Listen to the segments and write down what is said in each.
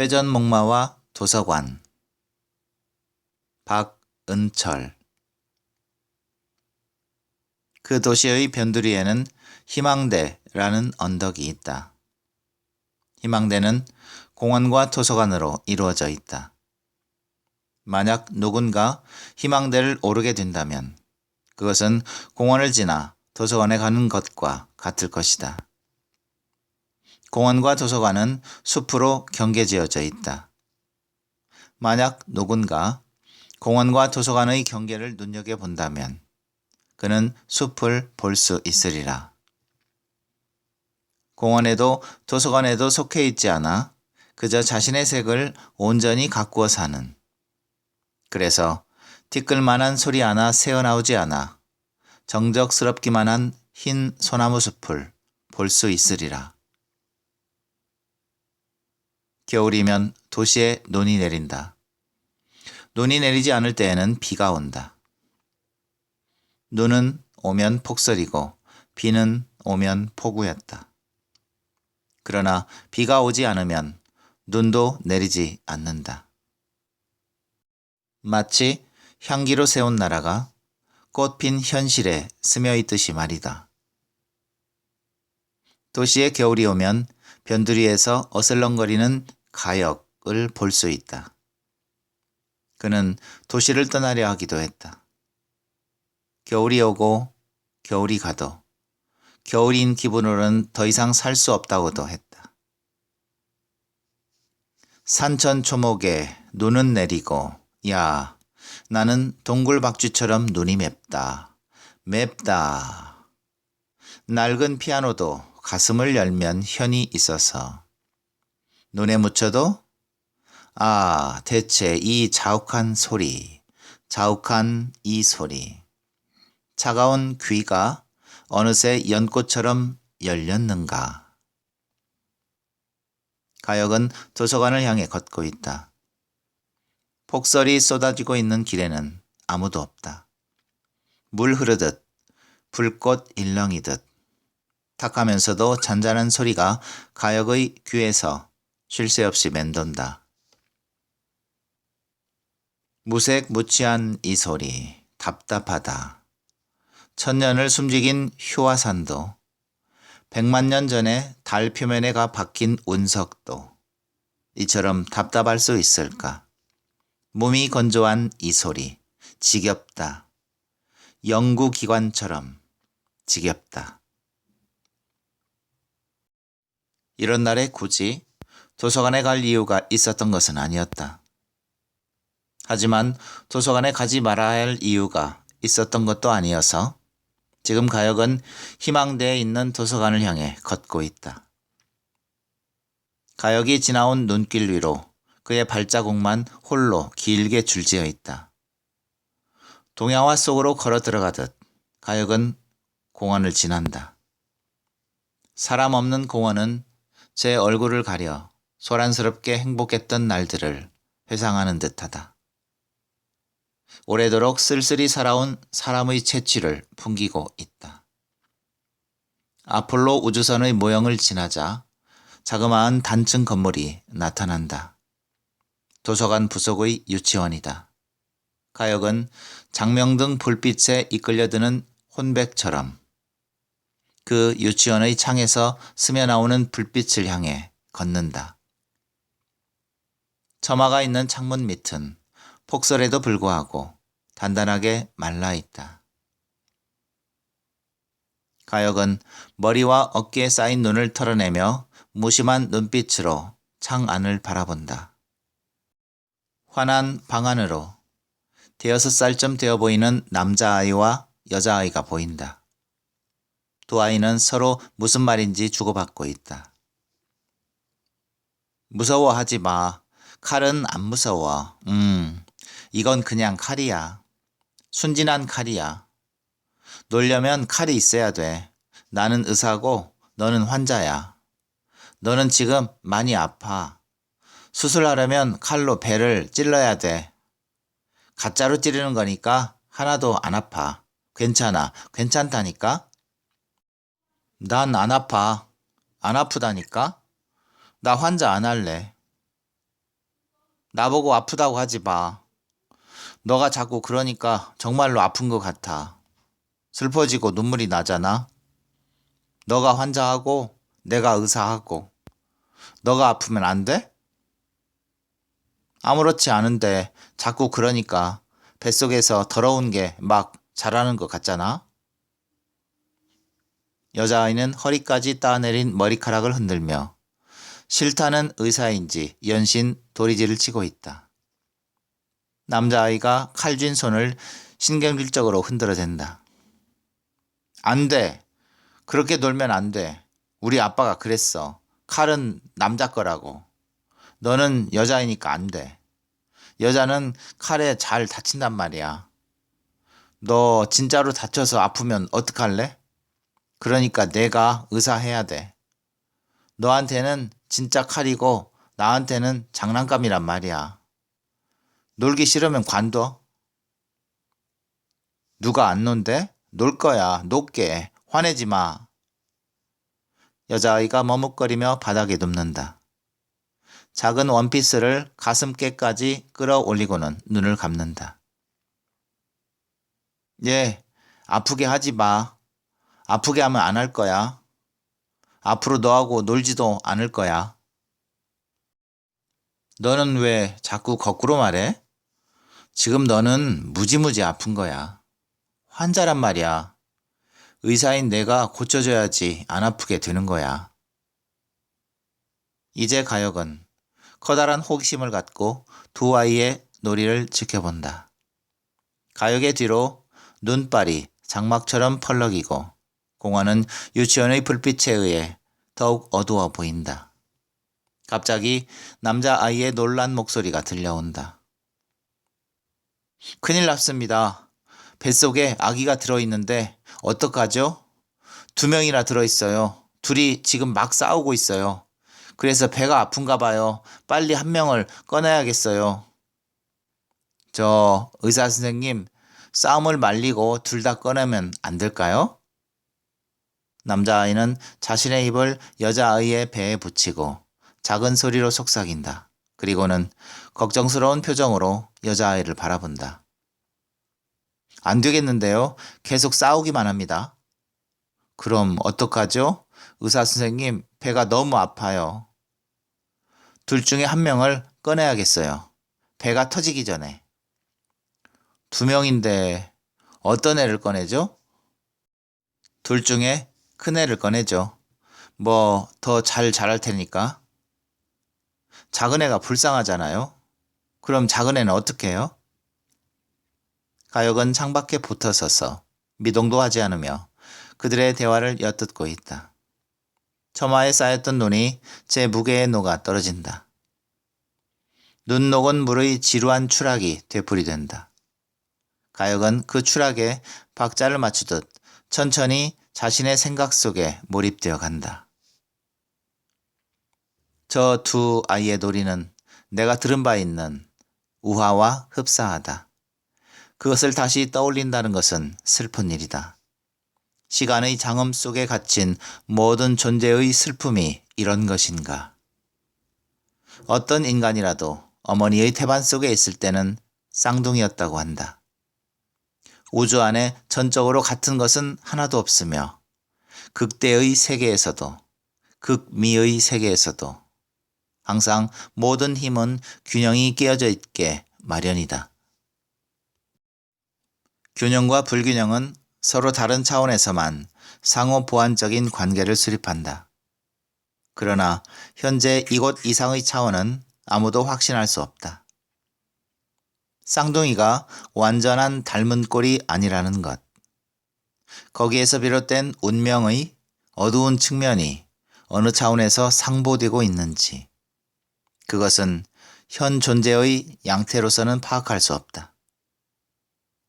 회전목마와 도서관. 박은철. 그 도시의 변두리에는 희망대라는 언덕이 있다. 희망대는 공원과 도서관으로 이루어져 있다. 만약 누군가 희망대를 오르게 된다면 그것은 공원을 지나 도서관에 가는 것과 같을 것이다. 공원과 도서관은 숲으로 경계지어져 있다. 만약 누군가 공원과 도서관의 경계를 눈여겨본다면 그는 숲을 볼 수 있으리라. 공원에도 도서관에도 속해 있지 않아 그저 자신의 색을 온전히 가꾸어 사는, 그래서 티끌만한 소리 하나 새어나오지 않아 정적스럽기만 한 흰 소나무 숲을 볼 수 있으리라. 겨울이면 도시에 눈이 내린다. 눈이 내리지 않을 때에는 비가 온다. 눈은 오면 폭설이고 비는 오면 폭우였다. 그러나 비가 오지 않으면 눈도 내리지 않는다. 마치 향기로 세운 나라가 꽃핀 현실에 스며 있듯이 말이다. 도시에 겨울이 오면 변두리에서 어슬렁거리는 가역을 볼 수 있다. 그는 도시를 떠나려 하기도 했다. 겨울이 오고 겨울이 가도 겨울인 기분으로는 더 이상 살 수 없다고도 했다. 산천초목에 눈은 내리고, 야, 나는 동굴박쥐처럼 눈이 맵다. 맵다. 낡은 피아노도 가슴을 열면 현이 있어서 눈에 묻혀도 대체 이 자욱한 소리, 자욱한 이 소리. 차가운 귀가 어느새 연꽃처럼 열렸는가. 가역은 도서관을 향해 걷고 있다. 폭설이 쏟아지고 있는 길에는 아무도 없다. 물 흐르듯, 불꽃 일렁이듯, 탁하면서도 잔잔한 소리가 가역의 귀에서 쉴 새 없이 맴돈다. 무색무취한 이 소리, 답답하다. 천년을 숨지긴 휴화산도, 100만 년 전에 달 표면에 가 박힌 운석도 이처럼 답답할 수 있을까? 몸이 건조한 이 소리, 지겹다. 연구기관처럼 지겹다. 이런 날에 굳이 도서관에 갈 이유가 있었던 것은 아니었다. 하지만 도서관에 가지 말아야 할 이유가 있었던 것도 아니어서 지금 가역은 희망대에 있는 도서관을 향해 걷고 있다. 가역이 지나온 눈길 위로 그의 발자국만 홀로 길게 줄지어 있다. 동양화 속으로 걸어 들어가듯 가역은 공원을 지난다. 사람 없는 공원은 제 얼굴을 가려 소란스럽게 행복했던 날들을 회상하는 듯하다. 오래도록 쓸쓸히 살아온 사람의 채취를 풍기고 있다. 아폴로 우주선의 모형을 지나자 자그마한 단층 건물이 나타난다. 도서관 부속의 유치원이다. 가역은 장명등 불빛에 이끌려드는 혼백처럼 그 유치원의 창에서 스며 나오는 불빛을 향해 걷는다. 처마가 있는 창문 밑은 폭설에도 불구하고 단단하게 말라 있다. 가역은 머리와 어깨에 쌓인 눈을 털어내며 무심한 눈빛으로 창 안을 바라본다. 환한 방 안으로 5살쯤 되어 보이는 남자아이와 여자아이가 보인다. 두 아이는 서로 무슨 말인지 주고받고 있다. 무서워하지 마. 칼은 안 무서워. 이건 그냥 칼이야. 순진한 칼이야. 놀려면 칼이 있어야 돼. 나는 의사고 너는 환자야. 너는 지금 많이 아파. 수술하려면 칼로 배를 찔러야 돼. 가짜로 찌르는 거니까 하나도 안 아파. 괜찮아. 괜찮다니까? 난 안 아파. 안 아프다니까? 나 환자 안 할래. 나보고 아프다고 하지 마. 너가 자꾸 그러니까 정말로 아픈 것 같아. 슬퍼지고 눈물이 나잖아. 너가 환자하고 내가 의사하고 너가 아프면 안 돼? 아무렇지 않은데 자꾸 그러니까 뱃속에서 더러운 게 막 자라는 것 같잖아. 여자아이는 허리까지 따내린 머리카락을 흔들며 싫다는 의사인지 연신 도리지를 치고 있다. 남자아이가 칼쥔 손을 신경질적으로 흔들어댄다. 안 돼. 그렇게 놀면 안 돼. 우리 아빠가 그랬어. 칼은 남자 거라고. 너는 여자이니까 안 돼. 여자는 칼에 잘 다친단 말이야. 너 진짜로 다쳐서 아프면 어떡할래? 그러니까 내가 의사해야 돼. 너한테는 진짜 칼이고 나한테는 장난감이란 말이야. 놀기 싫으면 관둬. 누가 안 논대? 놀 거야. 놀게. 화내지 마. 여자아이가 머뭇거리며 바닥에 눕는다. 작은 원피스를 가슴께까지 끌어올리고는 눈을 감는다. 예, 아프게 하지 마. 아프게 하면 안 할 거야. 앞으로 너하고 놀지도 않을 거야. 너는 왜 자꾸 거꾸로 말해? 지금 너는 무지무지 아픈 거야. 환자란 말이야. 의사인 내가 고쳐줘야지 안 아프게 되는 거야. 이제 가혁은 커다란 호기심을 갖고 두 아이의 놀이를 지켜본다. 가혁의 뒤로 눈발이 장막처럼 펄럭이고 공원은 유치원의 불빛에 의해 더욱 어두워 보인다. 갑자기 남자아이의 놀란 목소리가 들려온다. 큰일 났습니다. 뱃속에 아기가 들어있는데 어떡하죠? 2명이나 들어있어요. 둘이 지금 막 싸우고 있어요. 그래서 배가 아픈가 봐요. 빨리 한 명을 꺼내야겠어요. 저 의사 선생님, 싸움을 말리고 둘 다 꺼내면 안 될까요? 남자아이는 자신의 입을 여자아이의 배에 붙이고 작은 소리로 속삭인다. 그리고는 걱정스러운 표정으로 여자아이를 바라본다. 안 되겠는데요. 계속 싸우기만 합니다. 그럼 어떡하죠? 의사 선생님, 배가 너무 아파요. 둘 중에 한 명을 꺼내야겠어요. 배가 터지기 전에. 2명인데 어떤 애를 꺼내죠? 둘 중에 큰 애를 꺼내죠. 뭐 더 잘 자랄 테니까. 작은 애가 불쌍하잖아요. 그럼 작은 애는 어떻게 해요? 가혁은 창밖에 붙어 서서 미동도 하지 않으며 그들의 대화를 엿듣고 있다. 처마에 쌓였던 눈이 제 무게에 녹아 떨어진다. 눈 녹은 물의 지루한 추락이 되풀이된다. 가혁은 그 추락에 박자를 맞추듯 천천히 자신의 생각 속에 몰입되어 간다. 저 두 아이의 놀이는 내가 들은 바 있는 우화와 흡사하다. 그것을 다시 떠올린다는 것은 슬픈 일이다. 시간의 장엄 속에 갇힌 모든 존재의 슬픔이 이런 것인가. 어떤 인간이라도 어머니의 태반 속에 있을 때는 쌍둥이였다고 한다. 우주 안에 전적으로 같은 것은 하나도 없으며 극대의 세계에서도 극미의 세계에서도 항상 모든 힘은 균형이 깨어져 있게 마련이다. 균형과 불균형은 서로 다른 차원에서만 상호 보완적인 관계를 수립한다. 그러나 현재 이곳 이상의 차원은 아무도 확신할 수 없다. 쌍둥이가 완전한 닮은 꼴이 아니라는 것. 거기에서 비롯된 운명의 어두운 측면이 어느 차원에서 상보되고 있는지 그것은 현 존재의 양태로서는 파악할 수 없다.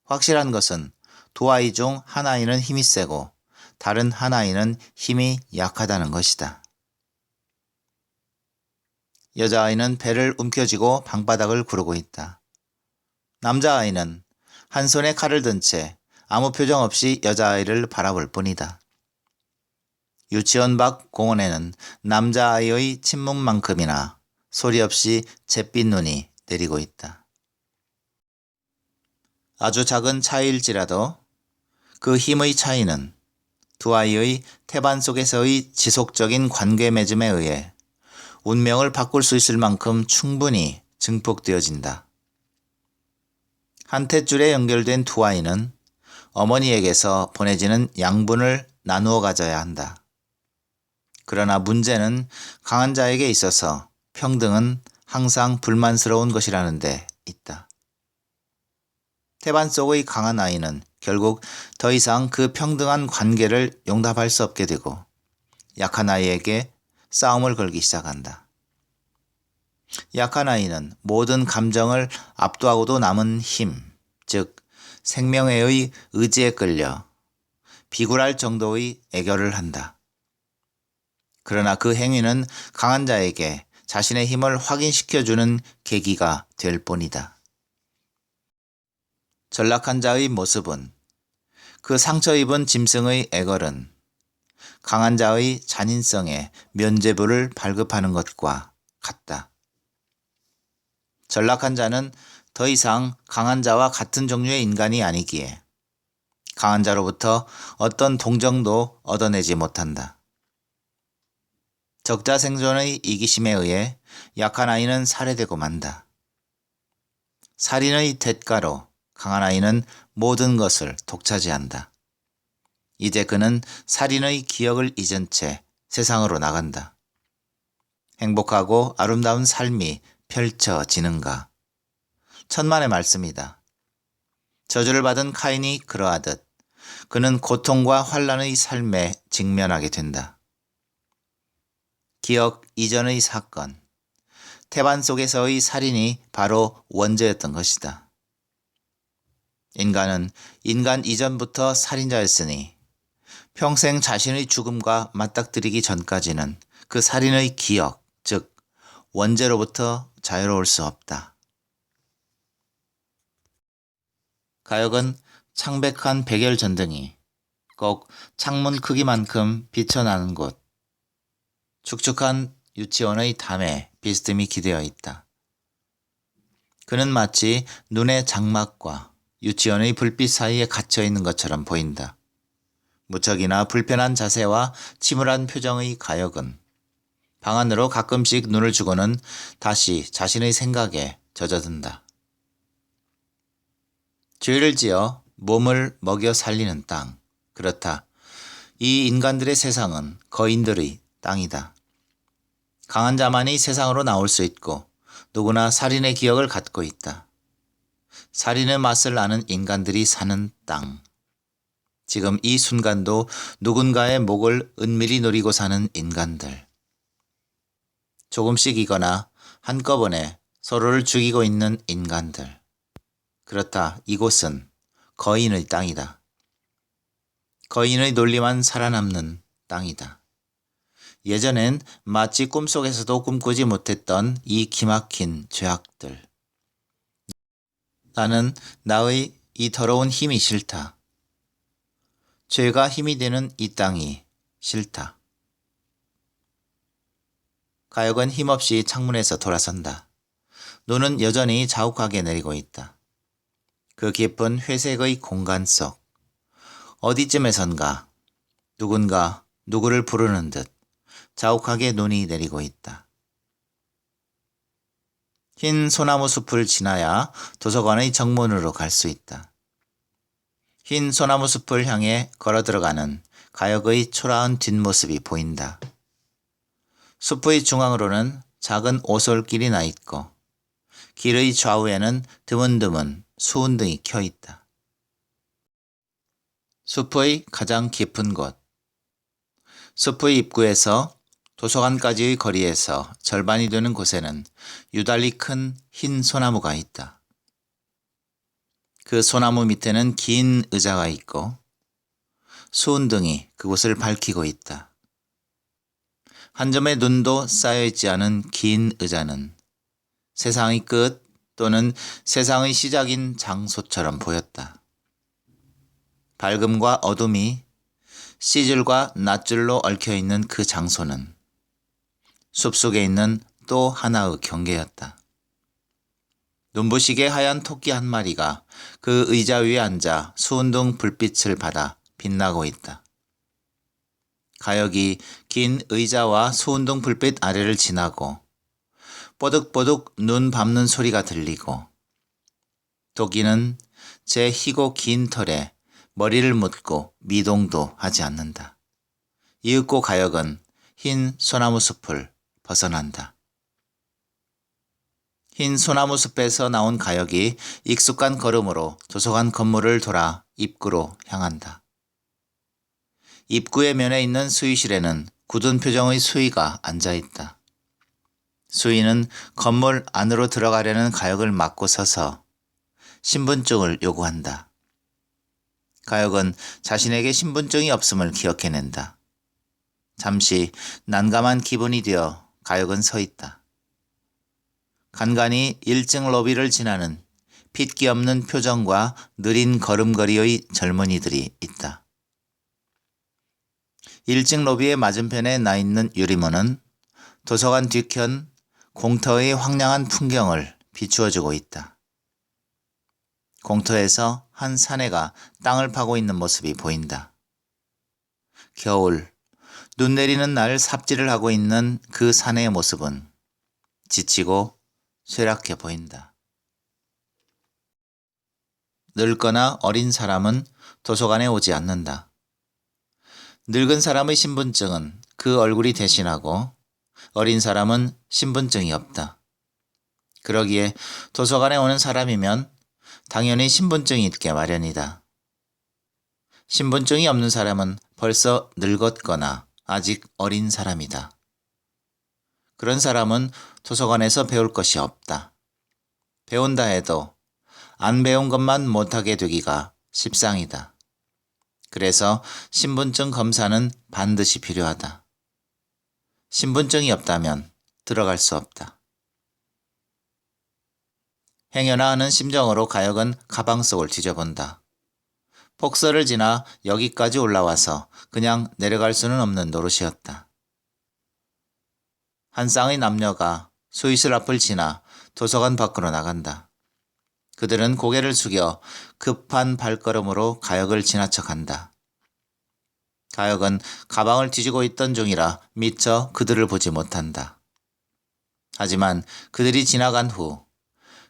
확실한 것은 두 아이 중 한 아이는 힘이 세고 다른 한 아이는 힘이 약하다는 것이다. 여자아이는 배를 움켜쥐고 방바닥을 구르고 있다. 남자아이는 한 손에 칼을 든 채 아무 표정 없이 여자아이를 바라볼 뿐이다. 유치원 밖 공원에는 남자아이의 침묵만큼이나 소리 없이 잿빛 눈이 내리고 있다. 아주 작은 차이일지라도 그 힘의 차이는 두 아이의 태반 속에서의 지속적인 관계 맺음에 의해 운명을 바꿀 수 있을 만큼 충분히 증폭되어진다. 한 탯줄에 연결된 두 아이는 어머니에게서 보내지는 양분을 나누어 가져야 한다. 그러나 문제는 강한 자에게 있어서 평등은 항상 불만스러운 것이라는 데 있다. 태반 속의 강한 아이는 결국 더 이상 그 평등한 관계를 용납할 수 없게 되고 약한 아이에게 싸움을 걸기 시작한다. 약한 아이는 모든 감정을 압도하고도 남은 힘, 즉 생명의 의지에 끌려 비굴할 정도의 애교를 한다. 그러나 그 행위는 강한 자에게 자신의 힘을 확인시켜주는 계기가 될 뿐이다. 전락한 자의 모습은 그 상처 입은 짐승의 애걸은 강한 자의 잔인성에 면죄부를 발급하는 것과 같다. 전락한 자는 더 이상 강한 자와 같은 종류의 인간이 아니기에 강한 자로부터 어떤 동정도 얻어내지 못한다. 적자 생존의 이기심에 의해 약한 아이는 살해되고 만다. 살인의 대가로 강한 아이는 모든 것을 독차지한다. 이제 그는 살인의 기억을 잊은 채 세상으로 나간다. 행복하고 아름다운 삶이 펼쳐지는가? 천만의 말씀이다. 저주를 받은 카인이 그러하듯 그는 고통과 환난의 삶에 직면하게 된다. 기억 이전의 사건, 태반 속에서의 살인이 바로 원죄였던 것이다. 인간은 인간 이전부터 살인자였으니 평생 자신의 죽음과 맞닥뜨리기 전까지는 그 살인의 기억, 즉 원죄로부터 자유로울 수 없다. 가역은 창백한 백열 전등이 꼭 창문 크기만큼 비쳐나는 곳, 축축한 유치원의 담에 비스듬히 기대어 있다. 그는 마치 눈의 장막과 유치원의 불빛 사이에 갇혀 있는 것처럼 보인다. 무척이나 불편한 자세와 침울한 표정의 가역은 방 안으로 가끔씩 눈을 주고는 다시 자신의 생각에 젖어든다. 죄를 지어 몸을 먹여 살리는 땅. 그렇다. 이 인간들의 세상은 거인들의 땅이다. 강한 자만이 세상으로 나올 수 있고 누구나 살인의 기억을 갖고 있다. 살인의 맛을 아는 인간들이 사는 땅. 지금 이 순간도 누군가의 목을 은밀히 노리고 사는 인간들. 조금씩이거나 한꺼번에 서로를 죽이고 있는 인간들. 그렇다. 이곳은 거인의 땅이다. 거인의 논리만 살아남는 땅이다. 예전엔 마치 꿈속에서도 꿈꾸지 못했던 이 기막힌 죄악들. 나는 나의 이 더러운 힘이 싫다. 죄가 힘이 되는 이 땅이 싫다. 가역은 힘없이 창문에서 돌아선다. 눈은 여전히 자욱하게 내리고 있다. 그 깊은 회색의 공간 속 어디쯤에선가 누군가 누구를 부르는 듯 자욱하게 눈이 내리고 있다. 흰 소나무 숲을 지나야 도서관의 정문으로 갈 수 있다. 흰 소나무 숲을 향해 걸어 들어가는 가역의 초라한 뒷모습이 보인다. 숲의 중앙으로는 작은 오솔길이 나 있고 길의 좌우에는 드문드문 수은등이 켜 있다. 숲의 가장 깊은 곳. 숲의 입구에서 도서관까지의 거리에서 절반이 되는 곳에는 유달리 큰 흰 소나무가 있다. 그 소나무 밑에는 긴 의자가 있고 수은등이 그곳을 밝히고 있다. 한 점의 눈도 쌓여있지 않은 긴 의자는 세상의 끝 또는 세상의 시작인 장소처럼 보였다. 밝음과 어둠이 시줄과 낫줄로 얽혀있는 그 장소는 숲속에 있는 또 하나의 경계였다. 눈부시게 하얀 토끼 한 마리가 그 의자 위에 앉아 수은등 불빛을 받아 빛나고 있다. 가역이 긴 의자와 수은등 불빛 아래를 지나고 뽀득뽀득 눈 밟는 소리가 들리고 토끼는 제 희고 긴 털에 머리를 묻고 미동도 하지 않는다. 이윽고 가역은 흰 소나무 숲을 벗어난다. 흰 소나무 숲에서 나온 가역이 익숙한 걸음으로 도서관 건물을 돌아 입구로 향한다. 입구의 면에 있는 수의실에는 굳은 표정의 수의가 앉아있다. 수의는 건물 안으로 들어가려는 가역을 막고 서서 신분증을 요구한다. 가역은 자신에게 신분증이 없음을 기억해낸다. 잠시 난감한 기분이 되어 가역은 서 있다. 간간히 1층 로비를 지나는 핏기 없는 표정과 느린 걸음걸이의 젊은이들이 있다. 1층 로비의 맞은편에 나 있는 유리문은 도서관 뒤편 공터의 황량한 풍경을 비추어주고 있다. 공터에서 한 사내가 땅을 파고 있는 모습이 보인다. 겨울, 눈 내리는 날 삽질을 하고 있는 그 사내의 모습은 지치고 쇠락해 보인다. 늙거나 어린 사람은 도서관에 오지 않는다. 늙은 사람의 신분증은 그 얼굴이 대신하고 어린 사람은 신분증이 없다. 그러기에 도서관에 오는 사람이면 당연히 신분증이 있게 마련이다. 신분증이 없는 사람은 벌써 늙었거나 아직 어린 사람이다. 그런 사람은 도서관에서 배울 것이 없다. 배운다 해도 안 배운 것만 못하게 되기가 십상이다. 그래서 신분증 검사는 반드시 필요하다. 신분증이 없다면 들어갈 수 없다. 행여나 하는 심정으로 가역은 가방 속을 뒤져본다. 폭설을 지나 여기까지 올라와서 그냥 내려갈 수는 없는 노릇이었다. 한 쌍의 남녀가 수의실 앞을 지나 도서관 밖으로 나간다. 그들은 고개를 숙여 급한 발걸음으로 가역을 지나쳐 간다. 가역은 가방을 뒤지고 있던 중이라 미처 그들을 보지 못한다. 하지만 그들이 지나간 후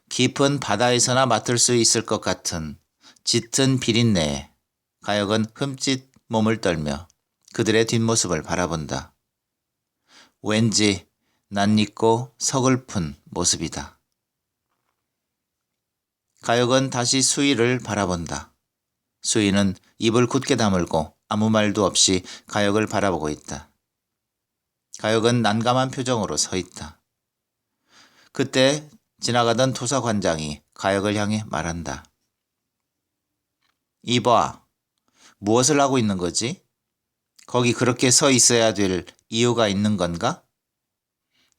깊은 바다에서나 맡을 수 있을 것 같은 짙은 비린내에 가역은 흠칫 몸을 떨며 그들의 뒷모습을 바라본다. 왠지 낯익고 서글픈 모습이다. 가역은 다시 수의를 바라본다. 수의는 입을 굳게 다물고 아무 말도 없이 가역을 바라보고 있다. 가역은 난감한 표정으로 서 있다. 그때 지나가던 도서관장이 가역을 향해 말한다. 이봐, 무엇을 하고 있는 거지? 거기 그렇게 서 있어야 될 이유가 있는 건가?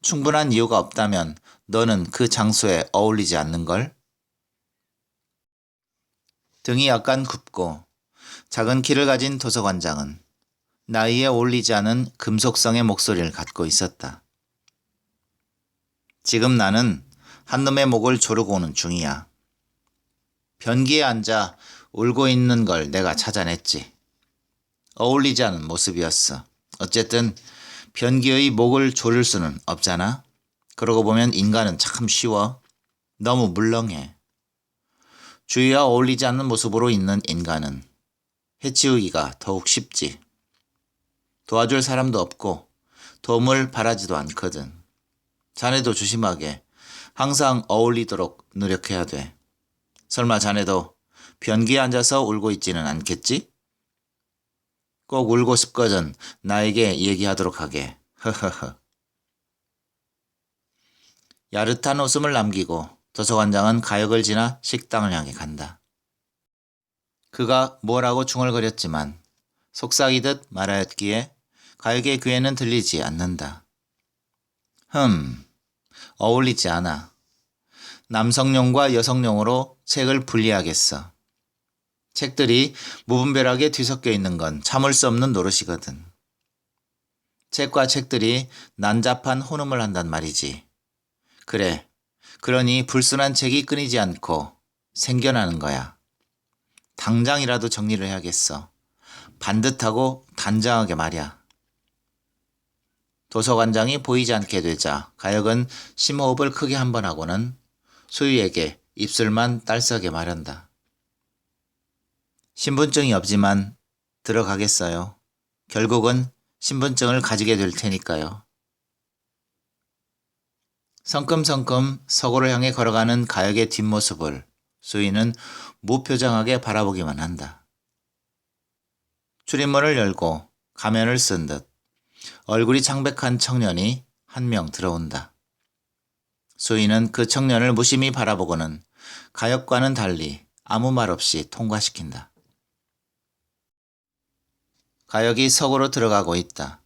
충분한 이유가 없다면 너는 그 장소에 어울리지 않는걸? 등이 약간 굽고 작은 키를 가진 도서관장은 나이에 어울리지 않은 금속성의 목소리를 갖고 있었다. 지금 나는 한 놈의 목을 조르고 오는 중이야. 변기에 앉아 울고 있는 걸 내가 찾아냈지. 어울리지 않은 모습이었어. 어쨌든 변기의 목을 조를 수는 없잖아. 그러고 보면 인간은 참 쉬워. 너무 물렁해. 주위와 어울리지 않는 모습으로 있는 인간은 해치우기가 더욱 쉽지. 도와줄 사람도 없고 도움을 바라지도 않거든. 자네도 조심하게 항상 어울리도록 노력해야 돼. 설마 자네도 변기에 앉아서 울고 있지는 않겠지? 꼭 울고 싶거든 나에게 얘기하도록 하게. 허허허. 야릇한 웃음을 남기고 도서관장은 가역을 지나 식당을 향해 간다. 그가 뭐라고 중얼거렸지만 속삭이듯 말하였기에 가역의 귀에는 들리지 않는다. 어울리지 않아. 남성용과 여성용으로 책을 분리하겠어. 책들이 무분별하게 뒤섞여 있는 건 참을 수 없는 노릇이거든. 책과 책들이 난잡한 혼음을 한단 말이지. 그래, 그러니 불순한 책이 끊이지 않고 생겨나는 거야. 당장이라도 정리를 해야겠어. 반듯하고 단정하게 말이야. 도서관장이 보이지 않게 되자 가혁은 심호흡을 크게 한 번 하고는 소유에게 입술만 딸썩에 말한다. 신분증이 없지만 들어가겠어요. 결국은 신분증을 가지게 될 테니까요. 성큼성큼 서고를 향해 걸어가는 가혁의 뒷모습을 소희는 무표정하게 바라보기만 한다. 출입문을 열고 가면을 쓴 듯 얼굴이 창백한 청년이 한 명 들어온다. 소희는 그 청년을 무심히 바라보고는 가혁과는 달리 아무 말 없이 통과시킨다. 가혁이 서고로 들어가고 있다.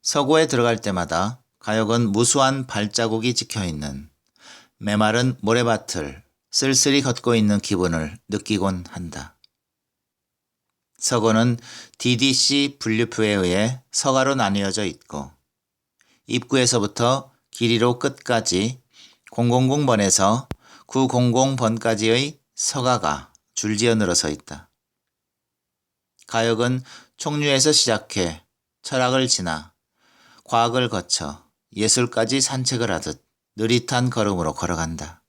서고에 들어갈 때마다 가혁은 무수한 발자국이 찍혀있는 메마른 모래밭을 쓸쓸히 걷고 있는 기분을 느끼곤 한다. 서고는 DDC 분류표에 의해 서가로 나뉘어져 있고 입구에서부터 길이로 끝까지 000번에서 900번까지의 서가가 줄지어 늘어서 있다. 가혁은 총류에서 시작해 철학을 지나 과학을 거쳐 예술까지 산책을 하듯 느릿한 걸음으로 걸어간다.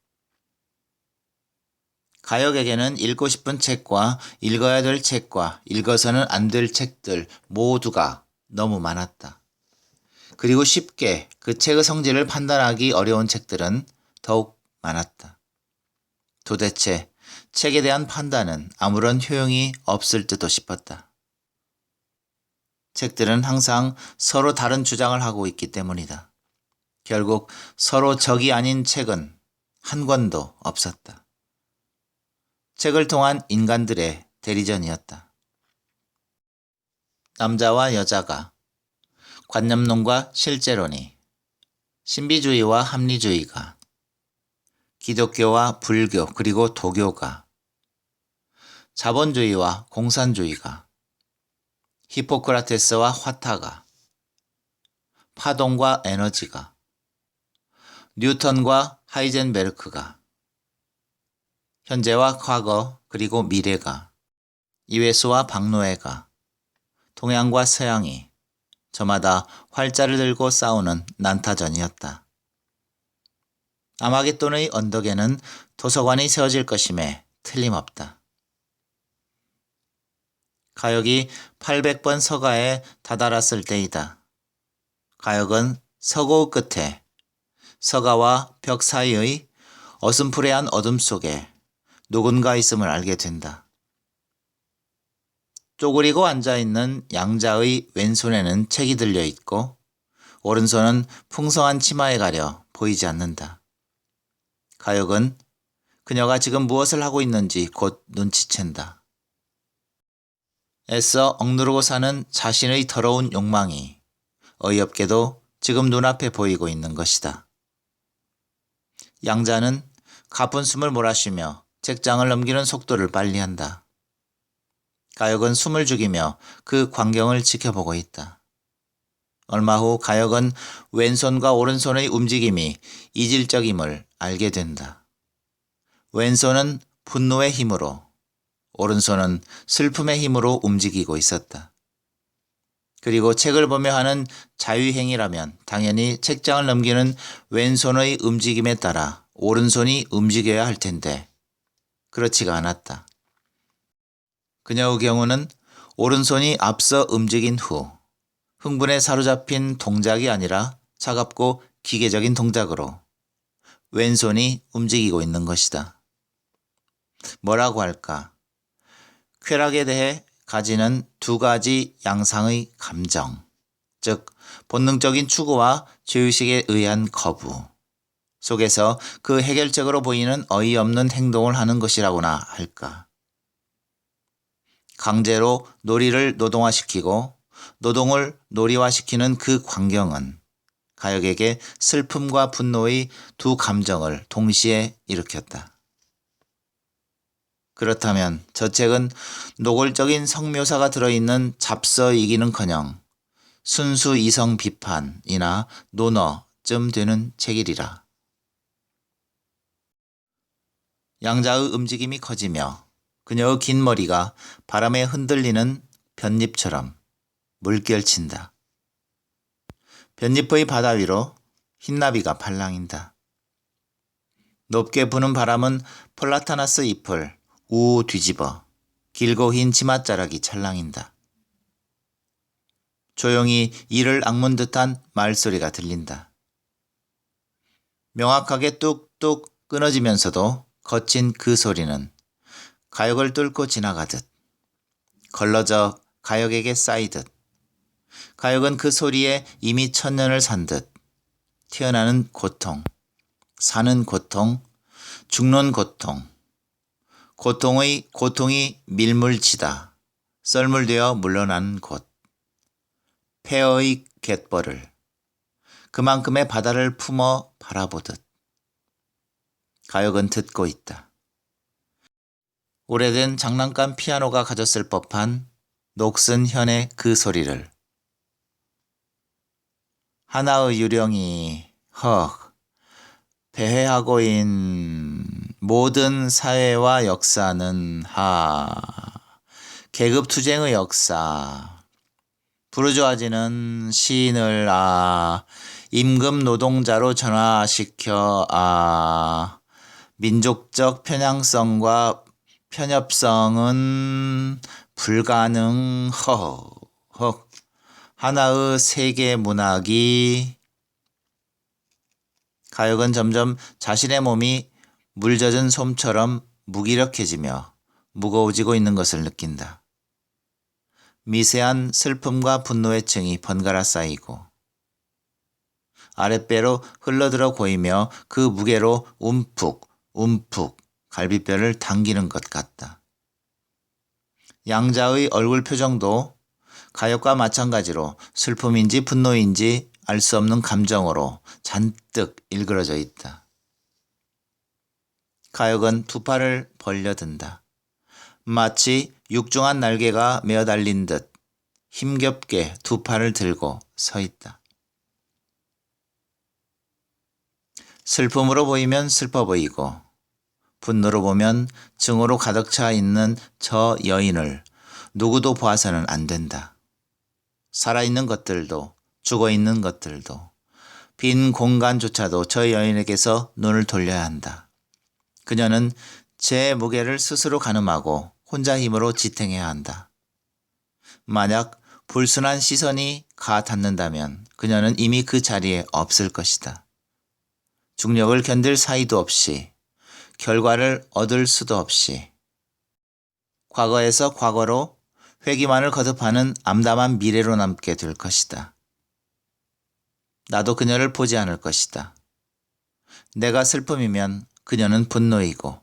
가혁에게는 읽고 싶은 책과 읽어야 될 책과 읽어서는 안 될 책들 모두가 너무 많았다. 그리고 쉽게 그 책의 성질을 판단하기 어려운 책들은 더욱 많았다. 도대체 책에 대한 판단은 아무런 효용이 없을 듯도 싶었다. 책들은 항상 서로 다른 주장을 하고 있기 때문이다. 결국 서로 적이 아닌 책은 한 권도 없었다. 책을 통한 인간들의 대리전이었다. 남자와 여자가, 관념론과 실제론이, 신비주의와 합리주의가, 기독교와 불교 그리고 도교가, 자본주의와 공산주의가, 히포크라테스와 화타가, 파동과 에너지가, 뉴턴과 하이젠베르크가, 현재와 과거 그리고 미래가, 이회수와 박노해가, 동양과 서양이 저마다 활자를 들고 싸우는 난타전이었다. 아마겟돈의 언덕에는 도서관이 세워질 것임에 틀림없다. 가혁이 800번 서가에 다다랐을 때이다. 가혁은 서고 끝에 서가와 벽 사이의 어슴푸레한 어둠 속에 누군가 있음을 알게 된다. 쪼그리고 앉아있는 양자의 왼손에는 책이 들려있고 오른손은 풍성한 치마에 가려 보이지 않는다. 가혁은 그녀가 지금 무엇을 하고 있는지 곧 눈치챈다. 애써 억누르고 사는 자신의 더러운 욕망이 어이없게도 지금 눈앞에 보이고 있는 것이다. 양자는 가쁜 숨을 몰아쉬며 책장을 넘기는 속도를 빨리한다. 가혁은 숨을 죽이며 그 광경을 지켜보고 있다. 얼마 후 가혁은 왼손과 오른손의 움직임이 이질적임을 알게 된다. 왼손은 분노의 힘으로, 오른손은 슬픔의 힘으로 움직이고 있었다. 그리고 책을 보며 하는 자유행위라면 당연히 책장을 넘기는 왼손의 움직임에 따라 오른손이 움직여야 할 텐데 그렇지가 않았다. 그녀의 경우는 오른손이 앞서 움직인 후 흥분에 사로잡힌 동작이 아니라 차갑고 기계적인 동작으로 왼손이 움직이고 있는 것이다. 뭐라고 할까? 쾌락에 대해 가지는 두 가지 양상의 감정, 즉 본능적인 추구와 죄의식에 의한 거부 속에서 그 해결책으로 보이는 어이없는 행동을 하는 것이라고나 할까? 강제로 놀이를 노동화시키고 노동을 놀이화시키는 그 광경은 가혁에게 슬픔과 분노의 두 감정을 동시에 일으켰다. 그렇다면 저 책은 노골적인 성묘사가 들어있는 잡서이기는커녕 순수 이성 비판이나 논어쯤 되는 책이리라. 양자의 움직임이 커지며 그녀의 긴 머리가 바람에 흔들리는 뼘잎처럼 물결친다. 뼘잎의 바다 위로 흰나비가 팔랑인다. 높게 부는 바람은 플라타나스 잎을 우 뒤집어 길고 흰 치맛자락이 찰랑인다. 조용히 이를 악문 듯한 말소리가 들린다. 명확하게 뚝뚝 끊어지면서도 거친 그 소리는 가역을 뚫고 지나가듯 걸러져 가역에게 쌓이듯 가역은 그 소리에 이미 천년을 산 듯 태어나는 고통, 사는 고통, 죽는 고통, 고통이 밀물치다 썰물되어 물러나는 곳, 폐허의 갯벌을 그만큼의 바다를 품어 바라보듯 가역은 듣고 있다. 오래된 장난감 피아노가 가졌을 법한 녹슨 현의 그 소리를. 하나의 유령이 배회하고인 모든 사회와 역사는 계급투쟁의 역사, 부르주아지는 시인을 임금 노동자로 전환시켜 민족적 편향성과 편협성은 불가능 하나의 세계 문학이. 가역은 점점 자신의 몸이 물젖은 솜처럼 무기력해지며 무거워지고 있는 것을 느낀다. 미세한 슬픔과 분노의 층이 번갈아 쌓이고 아랫배로 흘러들어 고이며 그 무게로 움푹 갈비뼈를 당기는 것 같다. 양자의 얼굴 표정도 가역과 마찬가지로 슬픔인지 분노인지 알 수 없는 감정으로 잔뜩 일그러져 있다. 가역은 두 팔을 벌려든다. 마치 육중한 날개가 메어 달린 듯 힘겹게 두 팔을 들고 서 있다. 슬픔으로 보이면 슬퍼 보이고 분노로 보면 증오로 가득 차 있는 저 여인을 누구도 보아서는 안 된다. 살아있는 것들도 죽어있는 것들도 빈 공간조차도 저 여인에게서 눈을 돌려야 한다. 그녀는 제 무게를 스스로 가늠하고 혼자 힘으로 지탱해야 한다. 만약 불순한 시선이 닿는다면 그녀는 이미 그 자리에 없을 것이다. 중력을 견딜 사이도 없이 결과를 얻을 수도 없이 과거에서 과거로 회기만을 거듭하는 암담한 미래로 남게 될 것이다. 나도 그녀를 보지 않을 것이다. 내가 슬픔이면 그녀는 분노이고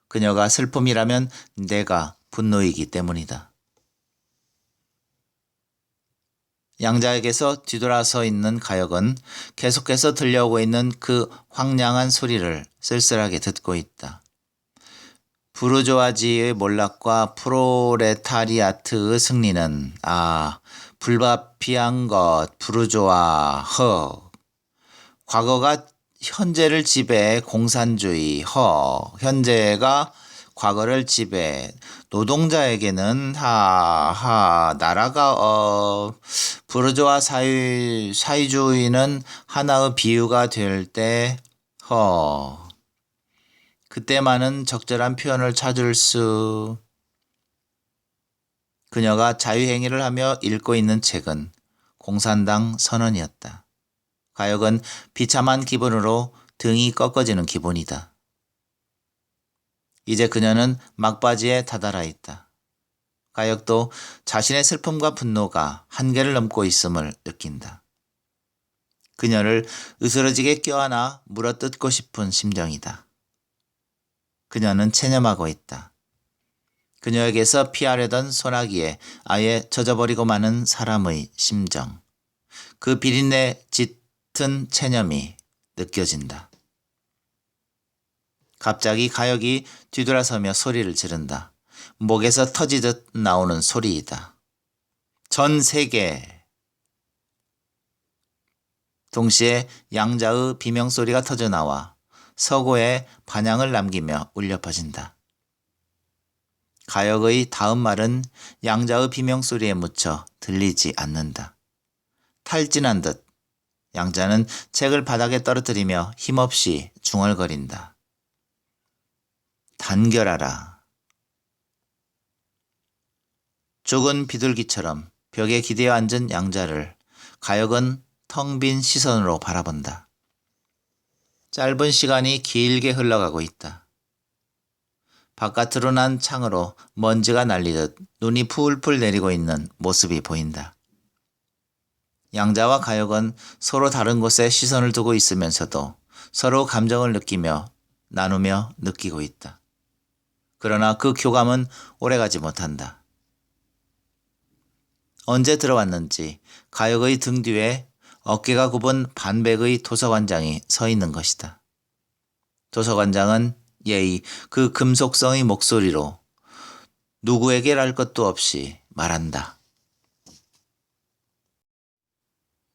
그녀가 슬픔이라면 내가 분노이기 때문이다. 양자에게서 뒤돌아서 있는 가역은 계속해서 들려오고 있는 그 황량한 소리를 쓸쓸하게 듣고 있다. 부르주아지의 몰락과 프로레타리아트의 승리는 불가피한 것, 부르주아, 과거가 현재를 지배해 공산주의, 현재가 과거를 지배해 노동자에게는 나라가 부르주아 사회주의는 하나의 비유가 될 때 그때만은 적절한 표현을 찾을 수. 그녀가 자유행위를 하며 읽고 있는 책은 공산당 선언이었다. 가역은 비참한 기분으로 등이 꺾어지는 기분이다. 이제 그녀는 막바지에 다다라 있다. 가역도 자신의 슬픔과 분노가 한계를 넘고 있음을 느낀다. 그녀를 으스러지게 껴안아 물어뜯고 싶은 심정이다. 그녀는 체념하고 있다. 그녀에게서 피하려던 소나기에 아예 젖어버리고 마는 사람의 심정. 그 비린내 짙은 체념이 느껴진다. 갑자기 가역이 뒤돌아서며 소리를 지른다. 목에서 터지듯 나오는 소리이다. 전 세계. 동시에 양자의 비명소리가 터져나와 서고에 반향을 남기며 울려 퍼진다. 가역의 다음 말은 양자의 비명소리에 묻혀 들리지 않는다. 탈진한 듯 양자는 책을 바닥에 떨어뜨리며 힘없이 중얼거린다. 단결하라. 죽은 비둘기처럼 벽에 기대어 앉은 양자를 가역은 텅 빈 시선으로 바라본다. 짧은 시간이 길게 흘러가고 있다. 바깥으로 난 창으로 먼지가 날리듯 눈이 풀풀 내리고 있는 모습이 보인다. 양자와 가역은 서로 다른 곳에 시선을 두고 있으면서도 서로 감정을 느끼며 나누며 느끼고 있다. 그러나 그 교감은 오래가지 못한다. 언제 들어왔는지 가역의 등 뒤에 어깨가 굽은 반백의 도서관장이 서 있는 것이다. 도서관장은 예의 그 금속성의 목소리로 누구에게랄 것도 없이 말한다.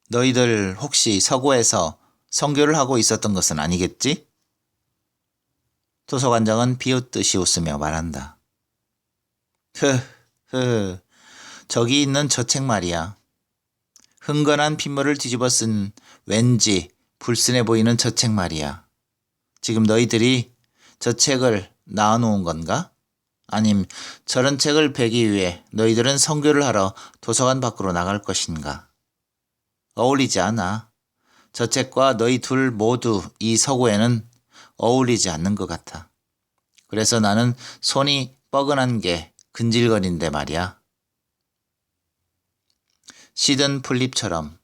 너희들 혹시 서고에서 선교를 하고 있었던 것은 아니겠지? 도서관장은 비웃듯이 웃으며 말한다. 저기 있는 저 책 말이야. 흥건한 핏물을 뒤집어 쓴 왠지 불순해 보이는 저 책 말이야. 지금 너희들이 저 책을 낳아놓은 건가? 아님 저런 책을 베기 위해 너희들은 선교를 하러 도서관 밖으로 나갈 것인가? 어울리지 않아. 저 책과 너희 둘 모두 이 서구에는 어울리지 않는 것 같아. 그래서 나는 손이 뻐근한 게 근질거린데 말이야. 시든 풀잎처럼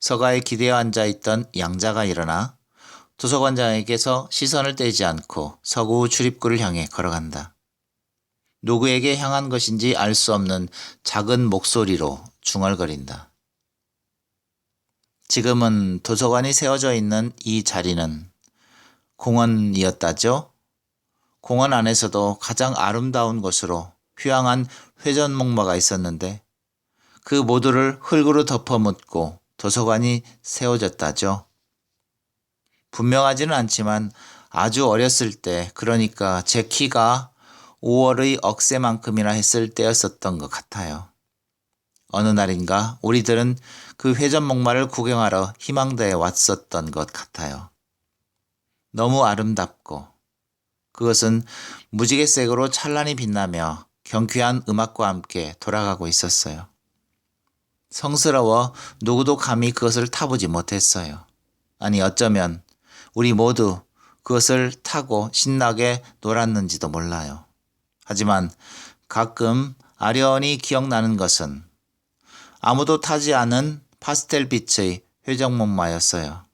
서가에 기대어 앉아있던 양자가 일어나 도서관장에게서 시선을 떼지 않고 서구 출입구를 향해 걸어간다. 누구에게 향한 것인지 알 수 없는 작은 목소리로 중얼거린다. 지금은 도서관이 세워져 있는 이 자리는 공원이었다죠? 공원 안에서도 가장 아름다운 곳으로 휴양한 회전목마가 있었는데 그 모두를 흙으로 덮어묻고 도서관이 세워졌다죠. 분명하지는 않지만 아주 어렸을 때, 그러니까 제 키가 5월의 억새만큼이나 했을 때였었던 것 같아요. 어느 날인가 우리들은 그 회전목마를 구경하러 희망대에 왔었던 것 같아요. 너무 아름답고 그것은 무지갯색으로 찬란히 빛나며 경쾌한 음악과 함께 돌아가고 있었어요. 성스러워 누구도 감히 그것을 타보지 못했어요. 아니 어쩌면 우리 모두 그것을 타고 신나게 놀았는지도 몰라요. 하지만 가끔 아련히 기억나는 것은 아무도 타지 않은 파스텔빛의 회전목마였어요.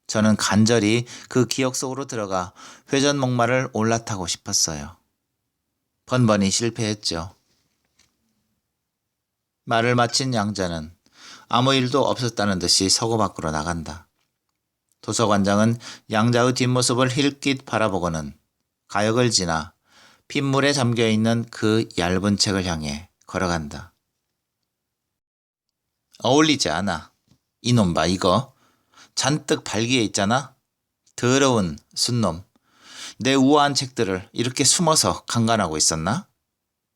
저는 간절히 그 기억 속으로 들어가 회전목마를 올라타고 싶었어요. 번번이 실패했죠. 말을 마친 양자는 아무 일도 없었다는 듯이 서고 밖으로 나간다. 도서관장은 양자의 뒷모습을 힐끗 바라보고는 가역을 지나 핏물에 잠겨있는 그 얇은 책을 향해 걸어간다. 어울리지 않아. 이놈 봐 이거. 잔뜩 발기에 있잖아. 더러운 순놈. 내 우아한 책들을 이렇게 숨어서 강간하고 있었나?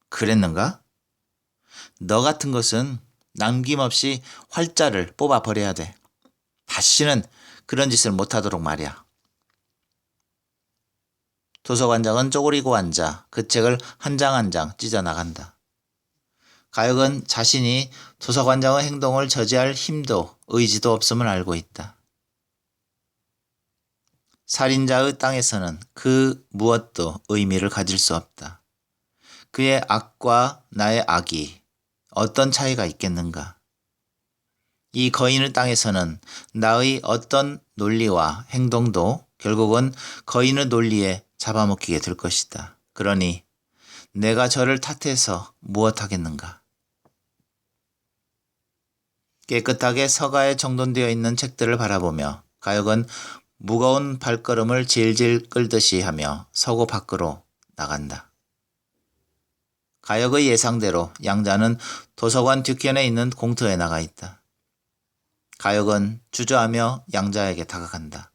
그랬는가? 너 같은 것은 남김없이 활자를 뽑아버려야 돼. 다시는 그런 짓을 못하도록 말이야. 도서관장은 쪼그리고 앉아 그 책을 한 장 한 장 찢어나간다. 가역은 자신이 도서관장의 행동을 저지할 힘도 의지도 없음을 알고 있다. 살인자의 땅에서는 그 무엇도 의미를 가질 수 없다. 그의 악과 나의 악이 어떤 차이가 있겠는가? 이 거인의 땅에서는 나의 어떤 논리와 행동도 결국은 거인의 논리에 잡아먹히게 될 것이다. 그러니 내가 저를 탓해서 무엇하겠는가? 깨끗하게 서가에 정돈되어 있는 책들을 바라보며 가역은 무거운 발걸음을 질질 끌듯이 하며 서고 밖으로 나간다. 가역의 예상대로 양자는 도서관 뒤편에 있는 공터에 나가 있다. 가역은 주저하며 양자에게 다가간다.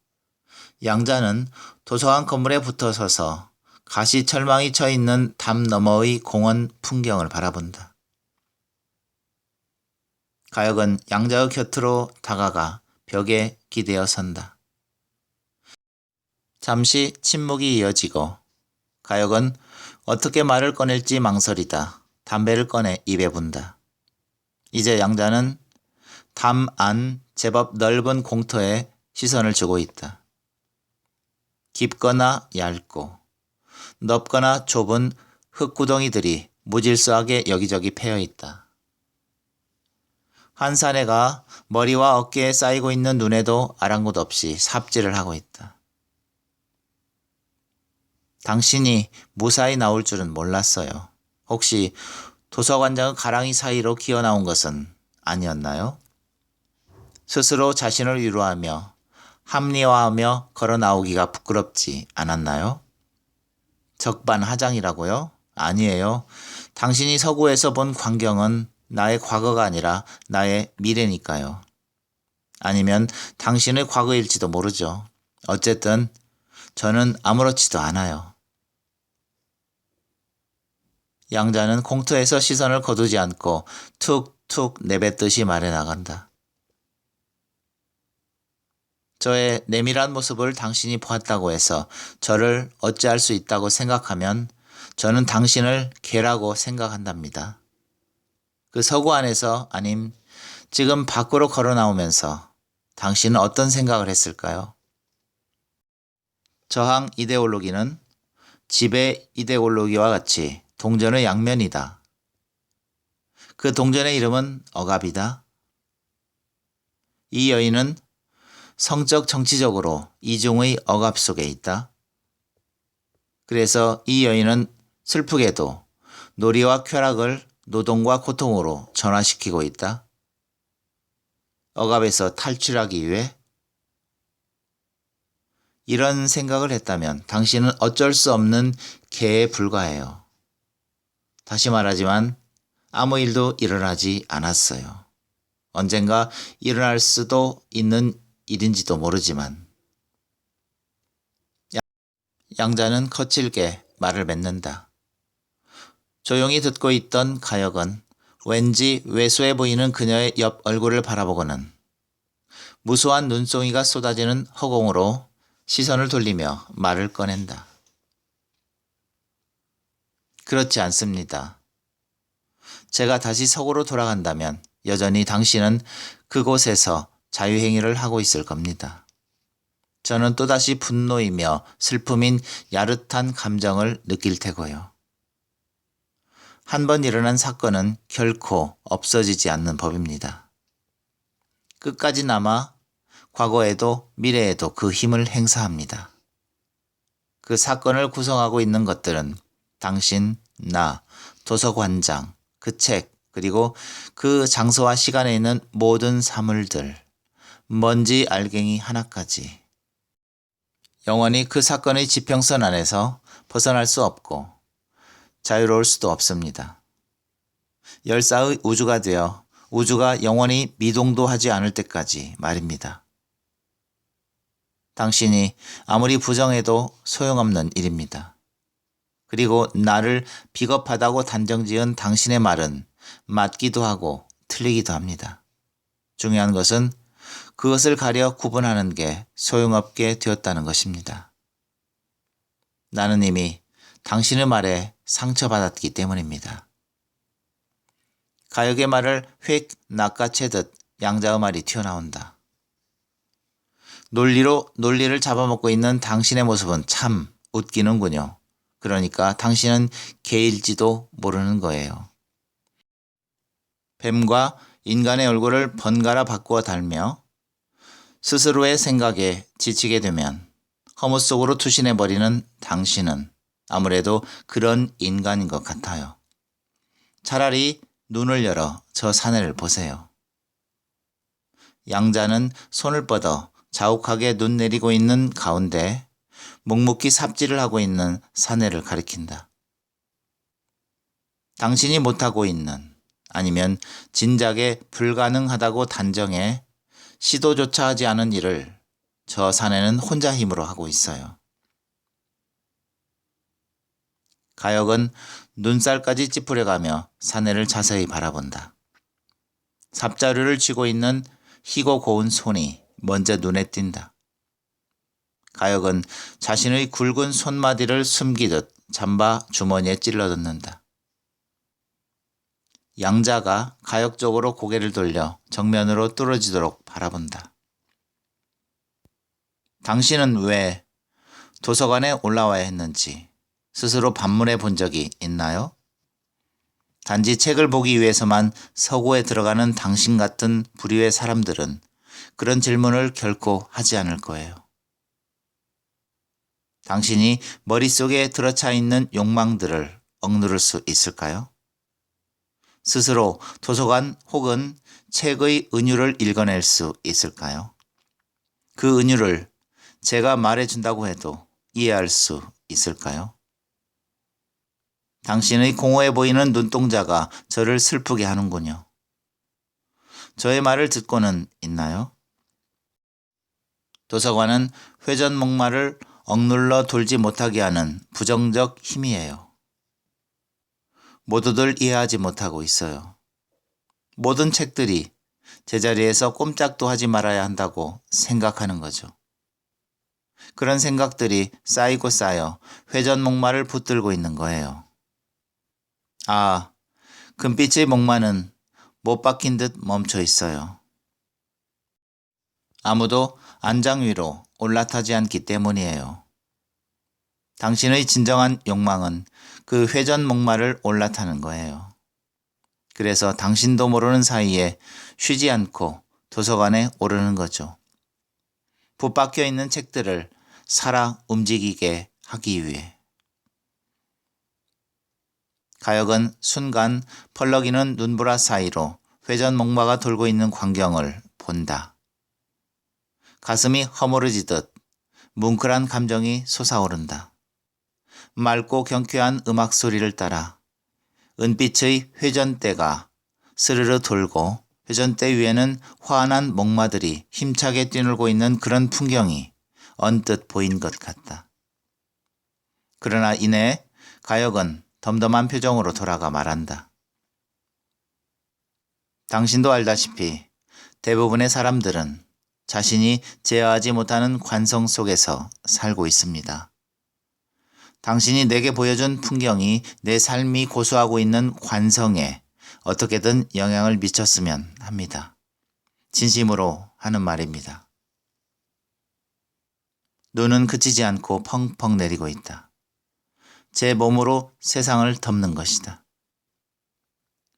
양자는 도서관 건물에 붙어 서서 가시철망이 쳐 있는 담 너머의 공원 풍경을 바라본다. 가역은 양자의 곁으로 다가가 벽에 기대어 선다. 잠시 침묵이 이어지고 가역은 어떻게 말을 꺼낼지 망설이다 담배를 꺼내 입에 분다. 이제 양자는 담 안 제법 넓은 공터에 시선을 주고 있다. 깊거나 얇고 넓거나 좁은 흙구덩이들이 무질서하게 여기저기 패여 있다. 한 사내가 머리와 어깨에 쌓이고 있는 눈에도 아랑곳 없이 삽질을 하고 있다. 당신이 무사히 나올 줄은 몰랐어요. 혹시 도서관장의 가랑이 사이로 기어나온 것은 아니었나요? 스스로 자신을 위로하며 합리화하며 걸어 나오기가 부끄럽지 않았나요? 적반하장이라고요? 아니에요. 당신이 서구에서 본 광경은 나의 과거가 아니라 나의 미래니까요. 아니면 당신의 과거일지도 모르죠. 어쨌든 저는 아무렇지도 않아요. 양자는 공터에서 시선을 거두지 않고 툭툭 내뱉듯이 말해 나간다. 저의 내밀한 모습을 당신이 보았다고 해서 저를 어찌할 수 있다고 생각하면 저는 당신을 개라고 생각한답니다. 그 서구 안에서 아님 지금 밖으로 걸어 나오면서 당신은 어떤 생각을 했을까요? 저항 이데올로기는 지배 이데올로기와 같이 동전의 양면이다. 그 동전의 이름은 억압이다. 이 여인은 성적 정치적으로 이중의 억압 속에 있다. 그래서 이 여인은 슬프게도 놀이와 쾌락을 노동과 고통으로 전환시키고 있다. 억압에서 탈출하기 위해 이런 생각을 했다면 당신은 어쩔 수 없는 개에 불과해요. 다시 말하지만 아무 일도 일어나지 않았어요. 언젠가 일어날 수도 있는 일인지도 모르지만 양자는 거칠게 말을 맺는다. 조용히 듣고 있던 가역은 왠지 왜소해 보이는 그녀의 옆 얼굴을 바라보고는 무수한 눈송이가 쏟아지는 허공으로 시선을 돌리며 말을 꺼낸다. 그렇지 않습니다. 제가 다시 서구로 돌아간다면 여전히 당신은 그곳에서 자유행위를 하고 있을 겁니다. 저는 또다시 분노이며 슬픔인 야릇한 감정을 느낄 테고요. 한 번 일어난 사건은 결코 없어지지 않는 법입니다. 끝까지 남아 과거에도 미래에도 그 힘을 행사합니다. 그 사건을 구성하고 있는 것들은 당신, 나, 도서관장, 그 책, 그리고 그 장소와 시간에 있는 모든 사물들, 먼지 알갱이 하나까지. 영원히 그 사건의 지평선 안에서 벗어날 수 없고 자유로울 수도 없습니다. 열사의 우주가 되어 우주가 영원히 미동도하지 않을 때까지 말입니다. 당신이 아무리 부정해도 소용없는 일입니다. 그리고 나를 비겁하다고 단정지은 당신의 말은 맞기도 하고 틀리기도 합니다. 중요한 것은 그것을 가려 구분하는 게 소용없게 되었다는 것입니다. 나는 이미 당신의 말에 상처받았기 때문입니다. 가역의 말을 휙 낚아채듯 양자의 말이 튀어나온다. 논리로 논리를 잡아먹고 있는 당신의 모습은 참 웃기는군요. 그러니까 당신은 개일지도 모르는 거예요. 뱀과 인간의 얼굴을 번갈아 바꾸어 달며 스스로의 생각에 지치게 되면 허무 속으로 투신해버리는 당신은 아무래도 그런 인간인 것 같아요. 차라리 눈을 열어 저 사내를 보세요. 양자는 손을 뻗어 자욱하게 눈 내리고 있는 가운데 묵묵히 삽질을 하고 있는 사내를 가리킨다. 당신이 못하고 있는 아니면 진작에 불가능하다고 단정해 시도조차 하지 않은 일을 저 사내는 혼자 힘으로 하고 있어요. 가역은 눈살까지 찌푸려가며 사내를 자세히 바라본다. 삽자루를 쥐고 있는 희고 고운 손이 먼저 눈에 띈다. 가역은 자신의 굵은 손마디를 숨기듯 잠바 주머니에 찔러 넣는다. 양자가 가역 쪽으로 고개를 돌려 정면으로 뚫어지도록 바라본다. 당신은 왜 도서관에 올라와야 했는지 스스로 반문해 본 적이 있나요? 단지 책을 보기 위해서만 서고에 들어가는 당신 같은 부류의 사람들은 그런 질문을 결코 하지 않을 거예요. 당신이 머릿속에 들어차 있는 욕망들을 억누를 수 있을까요? 스스로 도서관 혹은 책의 은유를 읽어낼 수 있을까요? 그 은유를 제가 말해준다고 해도 이해할 수 있을까요? 당신의 공허해 보이는 눈동자가 저를 슬프게 하는군요. 저의 말을 듣고는 있나요? 도서관은 회전목마를 억눌러 돌지 못하게 하는 부정적 힘이에요. 모두들 이해하지 못하고 있어요. 모든 책들이 제자리에서 꼼짝도 하지 말아야 한다고 생각하는 거죠. 그런 생각들이 쌓이고 쌓여 회전목마를 붙들고 있는 거예요. 아, 금빛의 목마는 못 박힌 듯 멈춰 있어요. 아무도 안장 위로 올라타지 않기 때문이에요. 당신의 진정한 욕망은 그 회전목마를 올라타는 거예요. 그래서 당신도 모르는 사이에 쉬지 않고 도서관에 오르는 거죠. 붙박혀 있는 책들을 살아 움직이게 하기 위해. 가역은 순간 펄럭이는 눈보라 사이로 회전목마가 돌고 있는 광경을 본다. 가슴이 허물어지듯 뭉클한 감정이 솟아오른다. 맑고 경쾌한 음악 소리를 따라 은빛의 회전대가 스르르 돌고 회전대 위에는 환한 목마들이 힘차게 뛰놀고 있는 그런 풍경이 언뜻 보인 것 같다. 그러나 이내 가역은 덤덤한 표정으로 돌아가 말한다. 당신도 알다시피 대부분의 사람들은 자신이 제어하지 못하는 관성 속에서 살고 있습니다. 당신이 내게 보여준 풍경이 내 삶이 고수하고 있는 관성에 어떻게든 영향을 미쳤으면 합니다. 진심으로 하는 말입니다. 눈은 그치지 않고 펑펑 내리고 있다. 제 몸으로 세상을 덮는 것이다.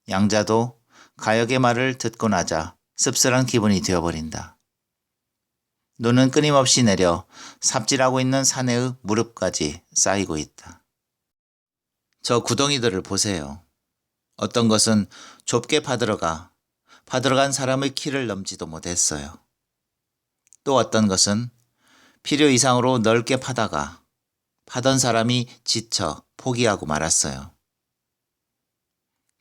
양자도 가역의 말을 듣고 나자 씁쓸한 기분이 되어버린다. 눈은 끊임없이 내려 삽질하고 있는 사내의 무릎까지 쌓이고 있다. 저 구덩이들을 보세요. 어떤 것은 좁게 파들어간 사람의 키를 넘지도 못했어요. 또 어떤 것은 필요 이상으로 넓게 파다가 파던 사람이 지쳐 포기하고 말았어요.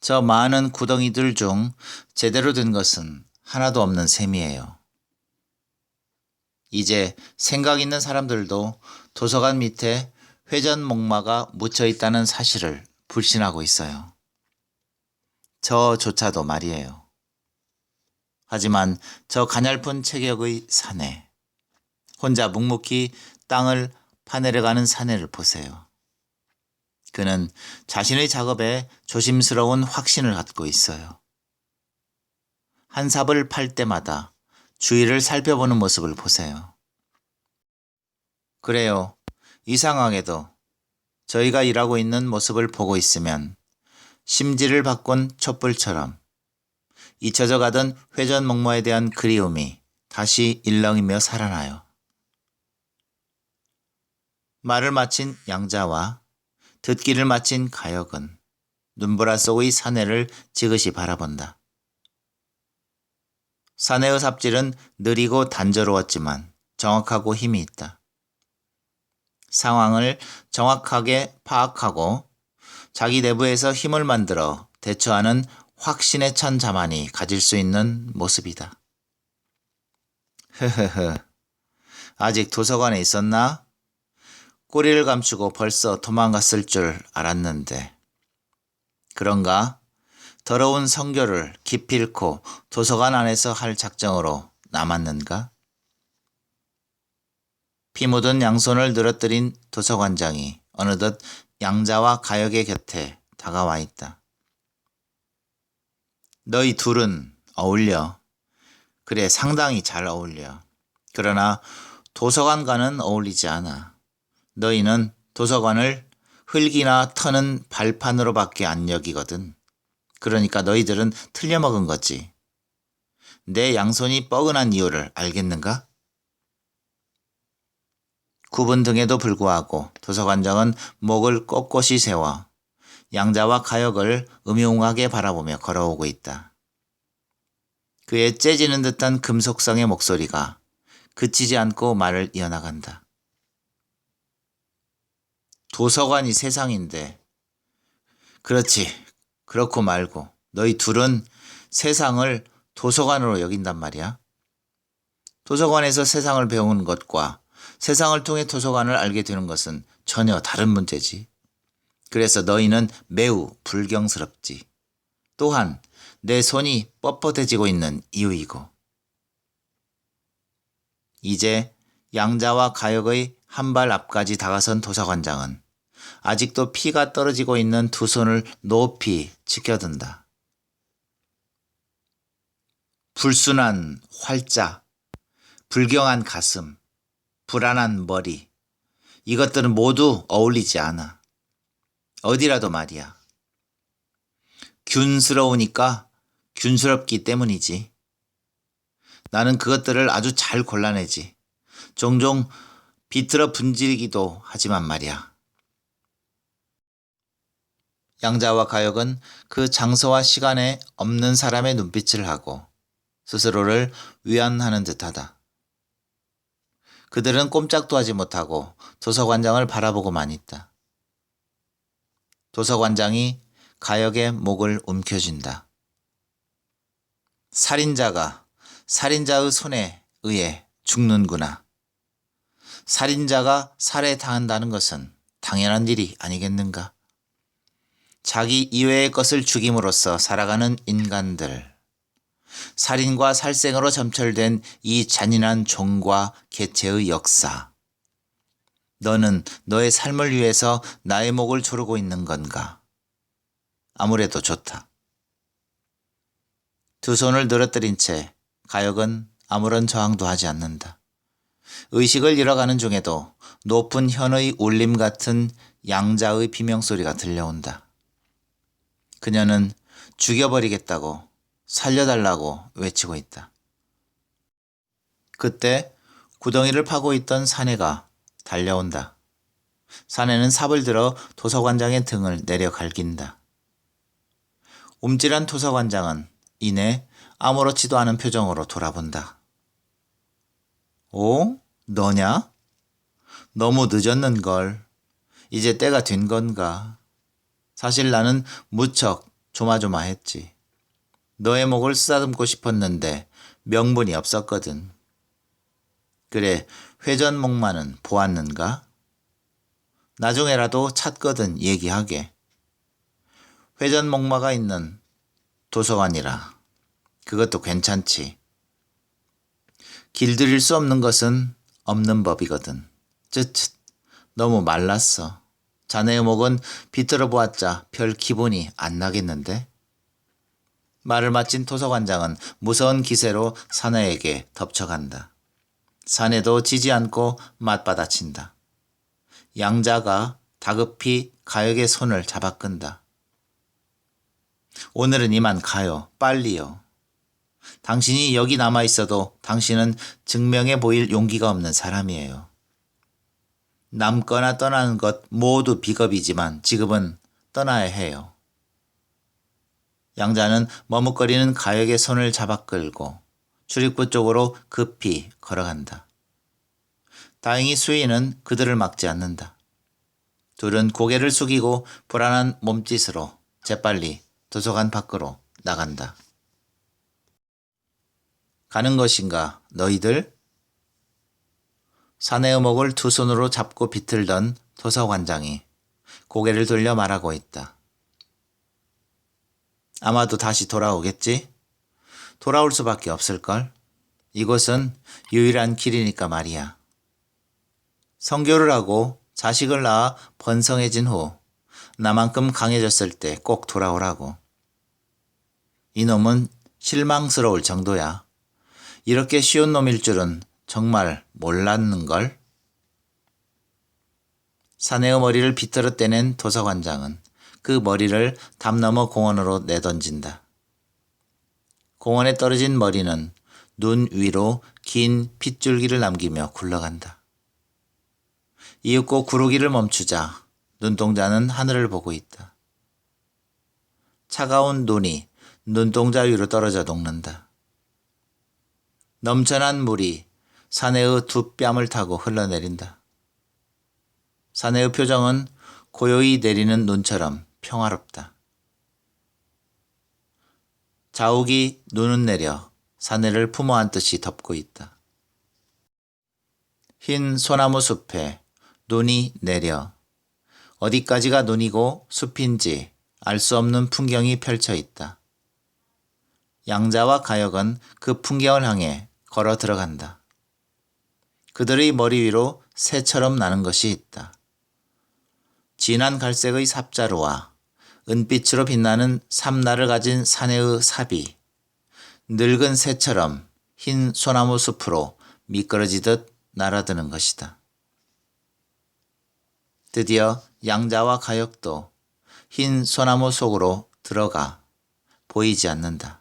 저 많은 구덩이들 중 제대로 된 것은 하나도 없는 셈이에요. 이제 생각 있는 사람들도 도서관 밑에 회전목마가 묻혀 있다는 사실을 불신하고 있어요. 저조차도 말이에요. 하지만 저 가냘픈 체격의 사내, 혼자 묵묵히 땅을 파내려가는 사내를 보세요. 그는 자신의 작업에 조심스러운 확신을 갖고 있어요. 한 삽을 팔 때마다 주위를 살펴보는 모습을 보세요. 그래요. 이상하게도 저희가 일하고 있는 모습을 보고 있으면 심지를 바꾼 촛불처럼 잊혀져 가던 회전목마에 대한 그리움이 다시 일렁이며 살아나요. 말을 마친 양자와 듣기를 마친 가역은 눈보라 속의 사내를 지그시 바라본다. 사내의 삽질은 느리고 단조로웠지만 정확하고 힘이 있다. 상황을 정확하게 파악하고 자기 내부에서 힘을 만들어 대처하는 확신에 찬 자만이 가질 수 있는 모습이다. 흐흐흐. 아직 도서관에 있었나? 꼬리를 감추고 벌써 도망갔을 줄 알았는데. 그런가? 더러운 성교를 기필코 도서관 안에서 할 작정으로 남았는가? 피 묻은 양손을 늘어뜨린 도서관장이 어느덧 양자와 가역의 곁에 다가와 있다. 너희 둘은 어울려. 그래, 상당히 잘 어울려. 그러나 도서관과는 어울리지 않아. 너희는 도서관을 흙이나 터는 발판으로밖에 안 여기거든. 그러니까 너희들은 틀려먹은 거지. 내 양손이 뻐근한 이유를 알겠는가? 굽은 등에도 불구하고 도서관장은 목을 꼿꼿이 세워 양자와 가역을 음흉하게 바라보며 걸어오고 있다. 그의 째지는 듯한 금속성의 목소리가 그치지 않고 말을 이어나간다. 도서관이 세상인데, 그렇지, 그렇고 말고 너희 둘은 세상을 도서관으로 여긴단 말이야. 도서관에서 세상을 배우는 것과 세상을 통해 도서관을 알게 되는 것은 전혀 다른 문제지. 그래서 너희는 매우 불경스럽지. 또한 내 손이 뻣뻣해지고 있는 이유이고. 이제 양자와 가역의 한 발 앞까지 다가선 도서관장은 아직도 피가 떨어지고 있는 두 손을 높이 치켜든다. 불순한 활자, 불경한 가슴, 불안한 머리, 이것들은 모두 어울리지 않아. 어디라도 말이야. 균스러우니까 균스럽기 때문이지. 나는 그것들을 아주 잘 골라내지. 종종 비틀어 분지르기도 하지만 말이야. 양자와 가역은 그 장소와 시간에 없는 사람의 눈빛을 하고 스스로를 위안하는 듯하다. 그들은 꼼짝도 하지 못하고 도서관장을 바라보고만 있다. 도서관장이 가역의 목을 움켜쥔다. 살인자가 살인자의 손에 의해 죽는구나. 살인자가 살해당한다는 것은 당연한 일이 아니겠는가? 자기 이외의 것을 죽임으로써 살아가는 인간들. 살인과 살생으로 점철된 이 잔인한 종과 개체의 역사. 너는 너의 삶을 위해서 나의 목을 조르고 있는 건가? 아무래도 좋다. 두 손을 늘어뜨린 채 가역은 아무런 저항도 하지 않는다. 의식을 잃어가는 중에도 높은 현의 울림 같은 양자의 비명소리가 들려온다. 그녀는 죽여버리겠다고, 살려달라고 외치고 있다. 그때 구덩이를 파고 있던 사내가 달려온다. 사내는 삽을 들어 도서관장의 등을 내려 갈긴다. 움찔한 도서관장은 이내 아무렇지도 않은 표정으로 돌아본다. 오? 너냐? 너무 늦었는걸. 이제 때가 된 건가? 사실 나는 무척 조마조마했지. 너의 목을 쓰다듬고 싶었는데 명분이 없었거든. 그래, 회전목마는 보았는가? 나중에라도 찾거든 얘기하게. 회전목마가 있는 도서관이라. 그것도 괜찮지. 길들일 수 없는 것은 없는 법이거든. 쯧쯧, 너무 말랐어. 자네의 목은 비틀어 보았자 별 기분이 안 나겠는데? 말을 마친 도서관장은 무서운 기세로 사내에게 덮쳐간다. 사내도 지지 않고 맞받아친다. 양자가 다급히 가역의 손을 잡아 끈다. 오늘은 이만 가요. 빨리요. 당신이 여기 남아 있어도 당신은 증명해 보일 용기가 없는 사람이에요. 남거나 떠나는 것 모두 비겁이지만 지금은 떠나야 해요. 양자는 머뭇거리는 가역의 손을 잡아 끌고 출입구 쪽으로 급히 걸어간다. 다행히 수인은 그들을 막지 않는다. 둘은 고개를 숙이고 불안한 몸짓으로 재빨리 도서관 밖으로 나간다. 가는 것인가, 너희들? 사내의 목을 두 손으로 잡고 비틀던 도서관장이 고개를 돌려 말하고 있다. 아마도 다시 돌아오겠지? 돌아올 수밖에 없을걸? 이곳은 유일한 길이니까 말이야. 선교를 하고 자식을 낳아 번성해진 후 나만큼 강해졌을 때 꼭 돌아오라고. 이놈은 실망스러울 정도야. 이렇게 쉬운 놈일 줄은 정말 몰랐는걸? 사내의 머리를 비틀어 떼낸 도서관장은 그 머리를 담 너머 공원으로 내던진다. 공원에 떨어진 머리는 눈 위로 긴 핏줄기를 남기며 굴러간다. 이윽고 구르기를 멈추자 눈동자는 하늘을 보고 있다. 차가운 눈이 눈동자 위로 떨어져 녹는다. 넘쳐난 물이 사내의 두 뺨을 타고 흘러내린다. 사내의 표정은 고요히 내리는 눈처럼 평화롭다. 자욱이 눈은 내려 사내를 품어 안듯이 덮고 있다. 흰 소나무 숲에 눈이 내려 어디까지가 눈이고 숲인지 알 수 없는 풍경이 펼쳐 있다. 양자와 가역은 그 풍경을 향해 걸어 들어간다. 그들의 머리 위로 새처럼 나는 것이 있다. 진한 갈색의 삽자루와 은빛으로 빛나는 삼날을 가진 사내의 삽이 늙은 새처럼 흰 소나무 숲으로 미끄러지듯 날아드는 것이다. 드디어 양자와 가역도 흰 소나무 속으로 들어가 보이지 않는다.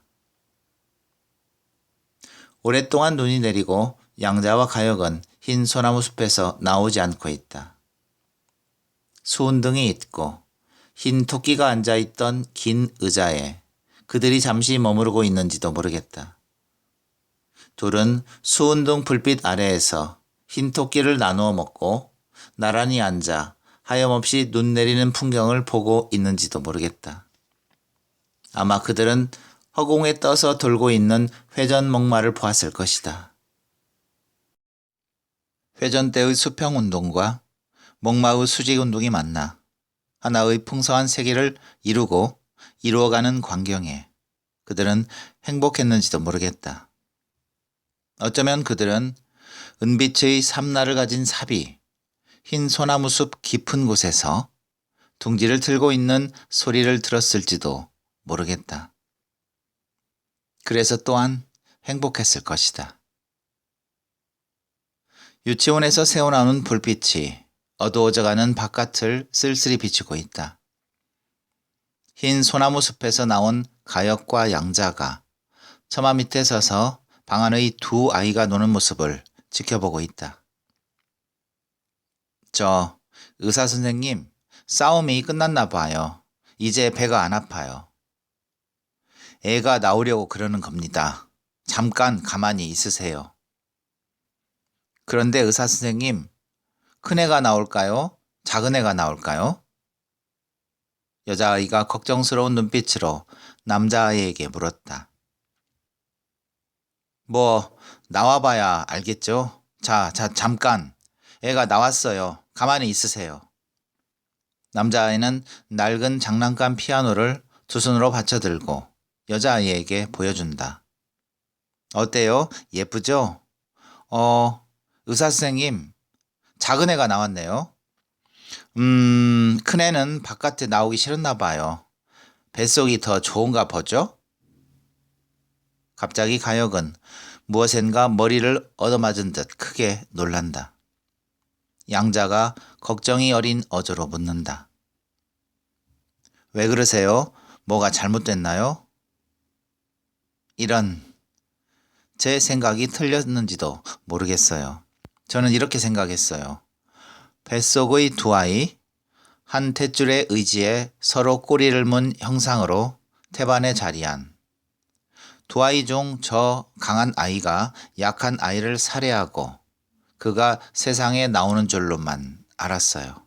오랫동안 눈이 내리고 양자와 가역은 흰 소나무 숲에서 나오지 않고 있다. 수은등이 있고 흰 토끼가 앉아있던 긴 의자에 그들이 잠시 머무르고 있는지도 모르겠다. 둘은 수은등 불빛 아래에서 흰 토끼를 나누어 먹고 나란히 앉아 하염없이 눈 내리는 풍경을 보고 있는지도 모르겠다. 아마 그들은 허공에 떠서 돌고 있는 회전목마를 보았을 것이다. 회전대의 수평운동과 목마의 수직운동이 만나 하나의 풍성한 세계를 이루고 이루어가는 광경에 그들은 행복했는지도 모르겠다. 어쩌면 그들은 은빛의 삼날을 가진 삽이 흰 소나무숲 깊은 곳에서 둥지를 틀고 있는 소리를 들었을지도 모르겠다. 그래서 또한 행복했을 것이다. 유치원에서 새어나오는 불빛이 어두워져가는 바깥을 쓸쓸히 비추고 있다. 흰 소나무 숲에서 나온 가역과 양자가 처마 밑에 서서 방 안의 두 아이가 노는 모습을 지켜보고 있다. 저 의사 선생님, 싸움이 끝났나 봐요. 이제 배가 안 아파요. 애가 나오려고 그러는 겁니다. 잠깐 가만히 있으세요. 그런데 의사 선생님, 큰애가 나올까요? 작은애가 나올까요? 여자아이가 걱정스러운 눈빛으로 남자아이에게 물었다. 뭐 나와봐야 알겠죠? 자, 잠깐. 애가 나왔어요. 가만히 있으세요. 남자아이는 낡은 장난감 피아노를 두 손으로 받쳐들고 여자아이에게 보여준다. 어때요? 예쁘죠? 의사 선생님, 작은 애가 나왔네요. 큰애는 바깥에 나오기 싫었나 봐요. 뱃속이 더 좋은가 보죠? 갑자기 가역은 무엇인가 머리를 얻어맞은 듯 크게 놀란다. 양자가 걱정이 어린 어조로 묻는다. 왜 그러세요? 뭐가 잘못됐나요? 이런, 제 생각이 틀렸는지도 모르겠어요. 저는 이렇게 생각했어요. 뱃속의 두 아이, 한 탯줄의 의지에 서로 꼬리를 문 형상으로 태반에 자리한 두 아이 중 저 강한 아이가 약한 아이를 살해하고 그가 세상에 나오는 줄로만 알았어요.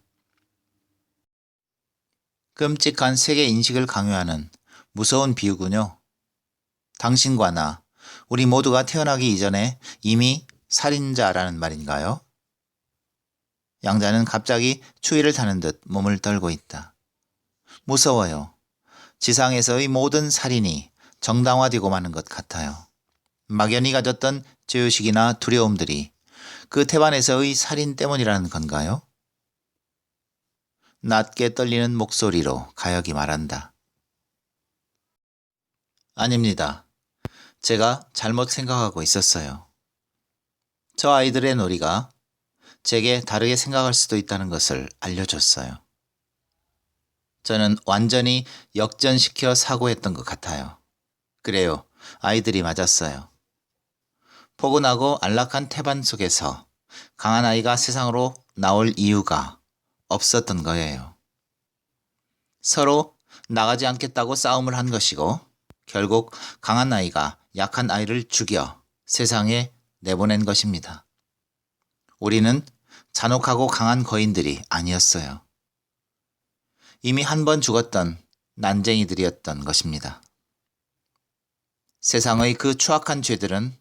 끔찍한 세계 인식을 강요하는 무서운 비유군요. 당신과 나, 우리 모두가 태어나기 이전에 이미 살인자라는 말인가요? 양자는 갑자기 추위를 타는 듯 몸을 떨고 있다. 무서워요. 지상에서의 모든 살인이 정당화되고 마는 것 같아요. 막연히 가졌던 죄의식이나 두려움들이 그 태반에서의 살인 때문이라는 건가요? 낮게 떨리는 목소리로 가혁이 말한다. 아닙니다. 제가 잘못 생각하고 있었어요. 저 아이들의 놀이가 제게 다르게 생각할 수도 있다는 것을 알려줬어요. 저는 완전히 역전시켜 사고했던 것 같아요. 그래요. 아이들이 맞았어요. 포근하고 안락한 태반 속에서 강한 아이가 세상으로 나올 이유가 없었던 거예요. 서로 나가지 않겠다고 싸움을 한 것이고 결국 강한 아이가 약한 아이를 죽여 세상에 내보낸 것입니다. 우리는 잔혹하고 강한 거인들이 아니었어요. 이미 한 번 죽었던 난쟁이들이었던 것입니다. 세상의 그 추악한 죄들은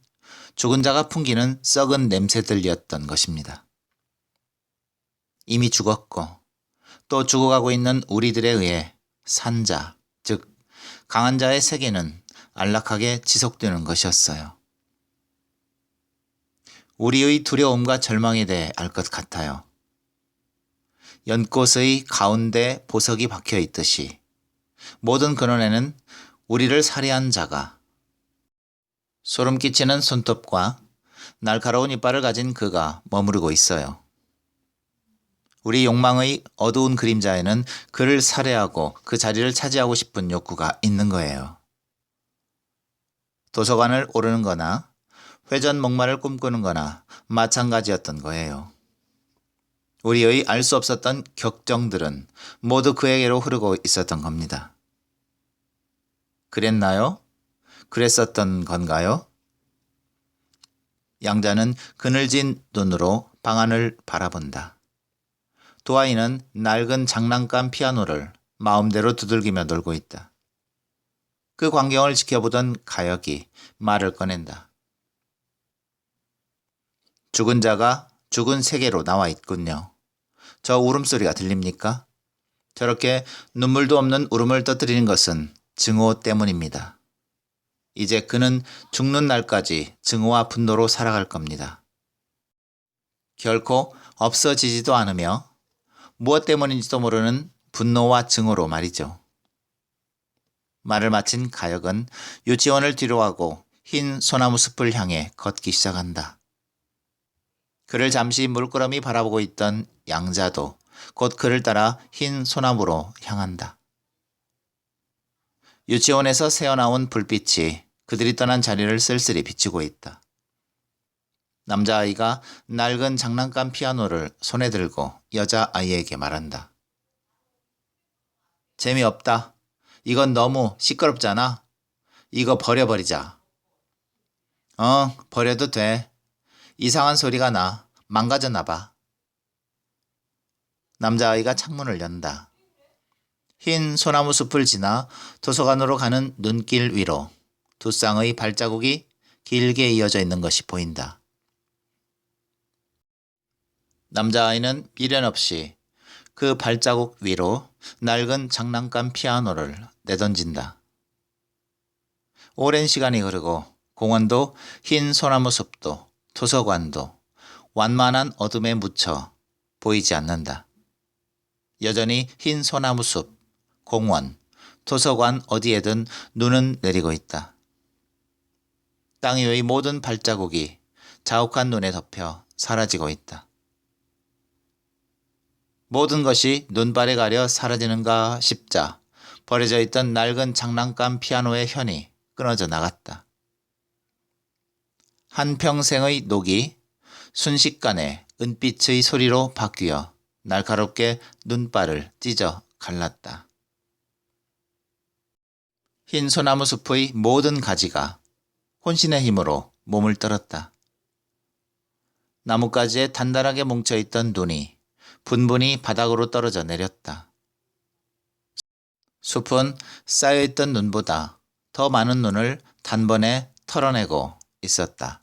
죽은 자가 풍기는 썩은 냄새들이었던 것입니다. 이미 죽었고 또 죽어가고 있는 우리들에 의해 산자, 즉 강한 자의 세계는 안락하게 지속되는 것이었어요. 우리의 두려움과 절망에 대해 알 것 같아요. 연꽃의 가운데 보석이 박혀 있듯이 모든 근원에는 우리를 살해한 자가 소름 끼치는 손톱과 날카로운 이빨을 가진 그가 머무르고 있어요. 우리 욕망의 어두운 그림자에는 그를 살해하고 그 자리를 차지하고 싶은 욕구가 있는 거예요. 도서관을 오르는 거나 회전 목마를 꿈꾸는 거나 마찬가지였던 거예요. 우리의 알 수 없었던 격정들은 모두 그에게로 흐르고 있었던 겁니다. 그랬나요? 그랬었던 건가요? 양자는 그늘진 눈으로 방 안을 바라본다. 두 아이는 낡은 장난감 피아노를 마음대로 두들기며 놀고 있다. 그 광경을 지켜보던 가혁이 말을 꺼낸다. 죽은 자가 죽은 세계로 나와 있군요. 저 울음소리가 들립니까? 저렇게 눈물도 없는 울음을 떠뜨리는 것은 증오 때문입니다. 이제 그는 죽는 날까지 증오와 분노로 살아갈 겁니다. 결코 없어지지도 않으며 무엇 때문인지도 모르는 분노와 증오로 말이죠. 말을 마친 가혁은 유치원을 뒤로하고 흰 소나무 숲을 향해 걷기 시작한다. 그를 잠시 물끄러미 바라보고 있던 양자도 곧 그를 따라 흰 소나무로 향한다. 유치원에서 새어나온 불빛이 그들이 떠난 자리를 쓸쓸히 비추고 있다. 남자아이가 낡은 장난감 피아노를 손에 들고 여자아이에게 말한다. 재미없다. 이건 너무 시끄럽잖아. 이거 버려버리자. 버려도 돼. 이상한 소리가 나. 망가졌나 봐. 남자아이가 창문을 연다. 흰 소나무 숲을 지나 도서관으로 가는 눈길 위로 두 쌍의 발자국이 길게 이어져 있는 것이 보인다. 남자아이는 미련 없이 그 발자국 위로 낡은 장난감 피아노를 내던진다. 오랜 시간이 흐르고 공원도 흰 소나무 숲도 도서관도 완만한 어둠에 묻혀 보이지 않는다. 여전히 흰 소나무 숲, 공원, 도서관 어디에든 눈은 내리고 있다. 땅 위의 모든 발자국이 자욱한 눈에 덮여 사라지고 있다. 모든 것이 눈발에 가려 사라지는가 싶자 버려져 있던 낡은 장난감 피아노의 현이 끊어져 나갔다. 한평생의 녹이 순식간에 은빛의 소리로 바뀌어 날카롭게 눈발을 찢어 갈랐다. 흰 소나무 숲의 모든 가지가 혼신의 힘으로 몸을 떨었다. 나뭇가지에 단단하게 뭉쳐있던 눈이 분분히 바닥으로 떨어져 내렸다. 숲은 쌓여있던 눈보다 더 많은 눈을 단번에 털어내고 있었다.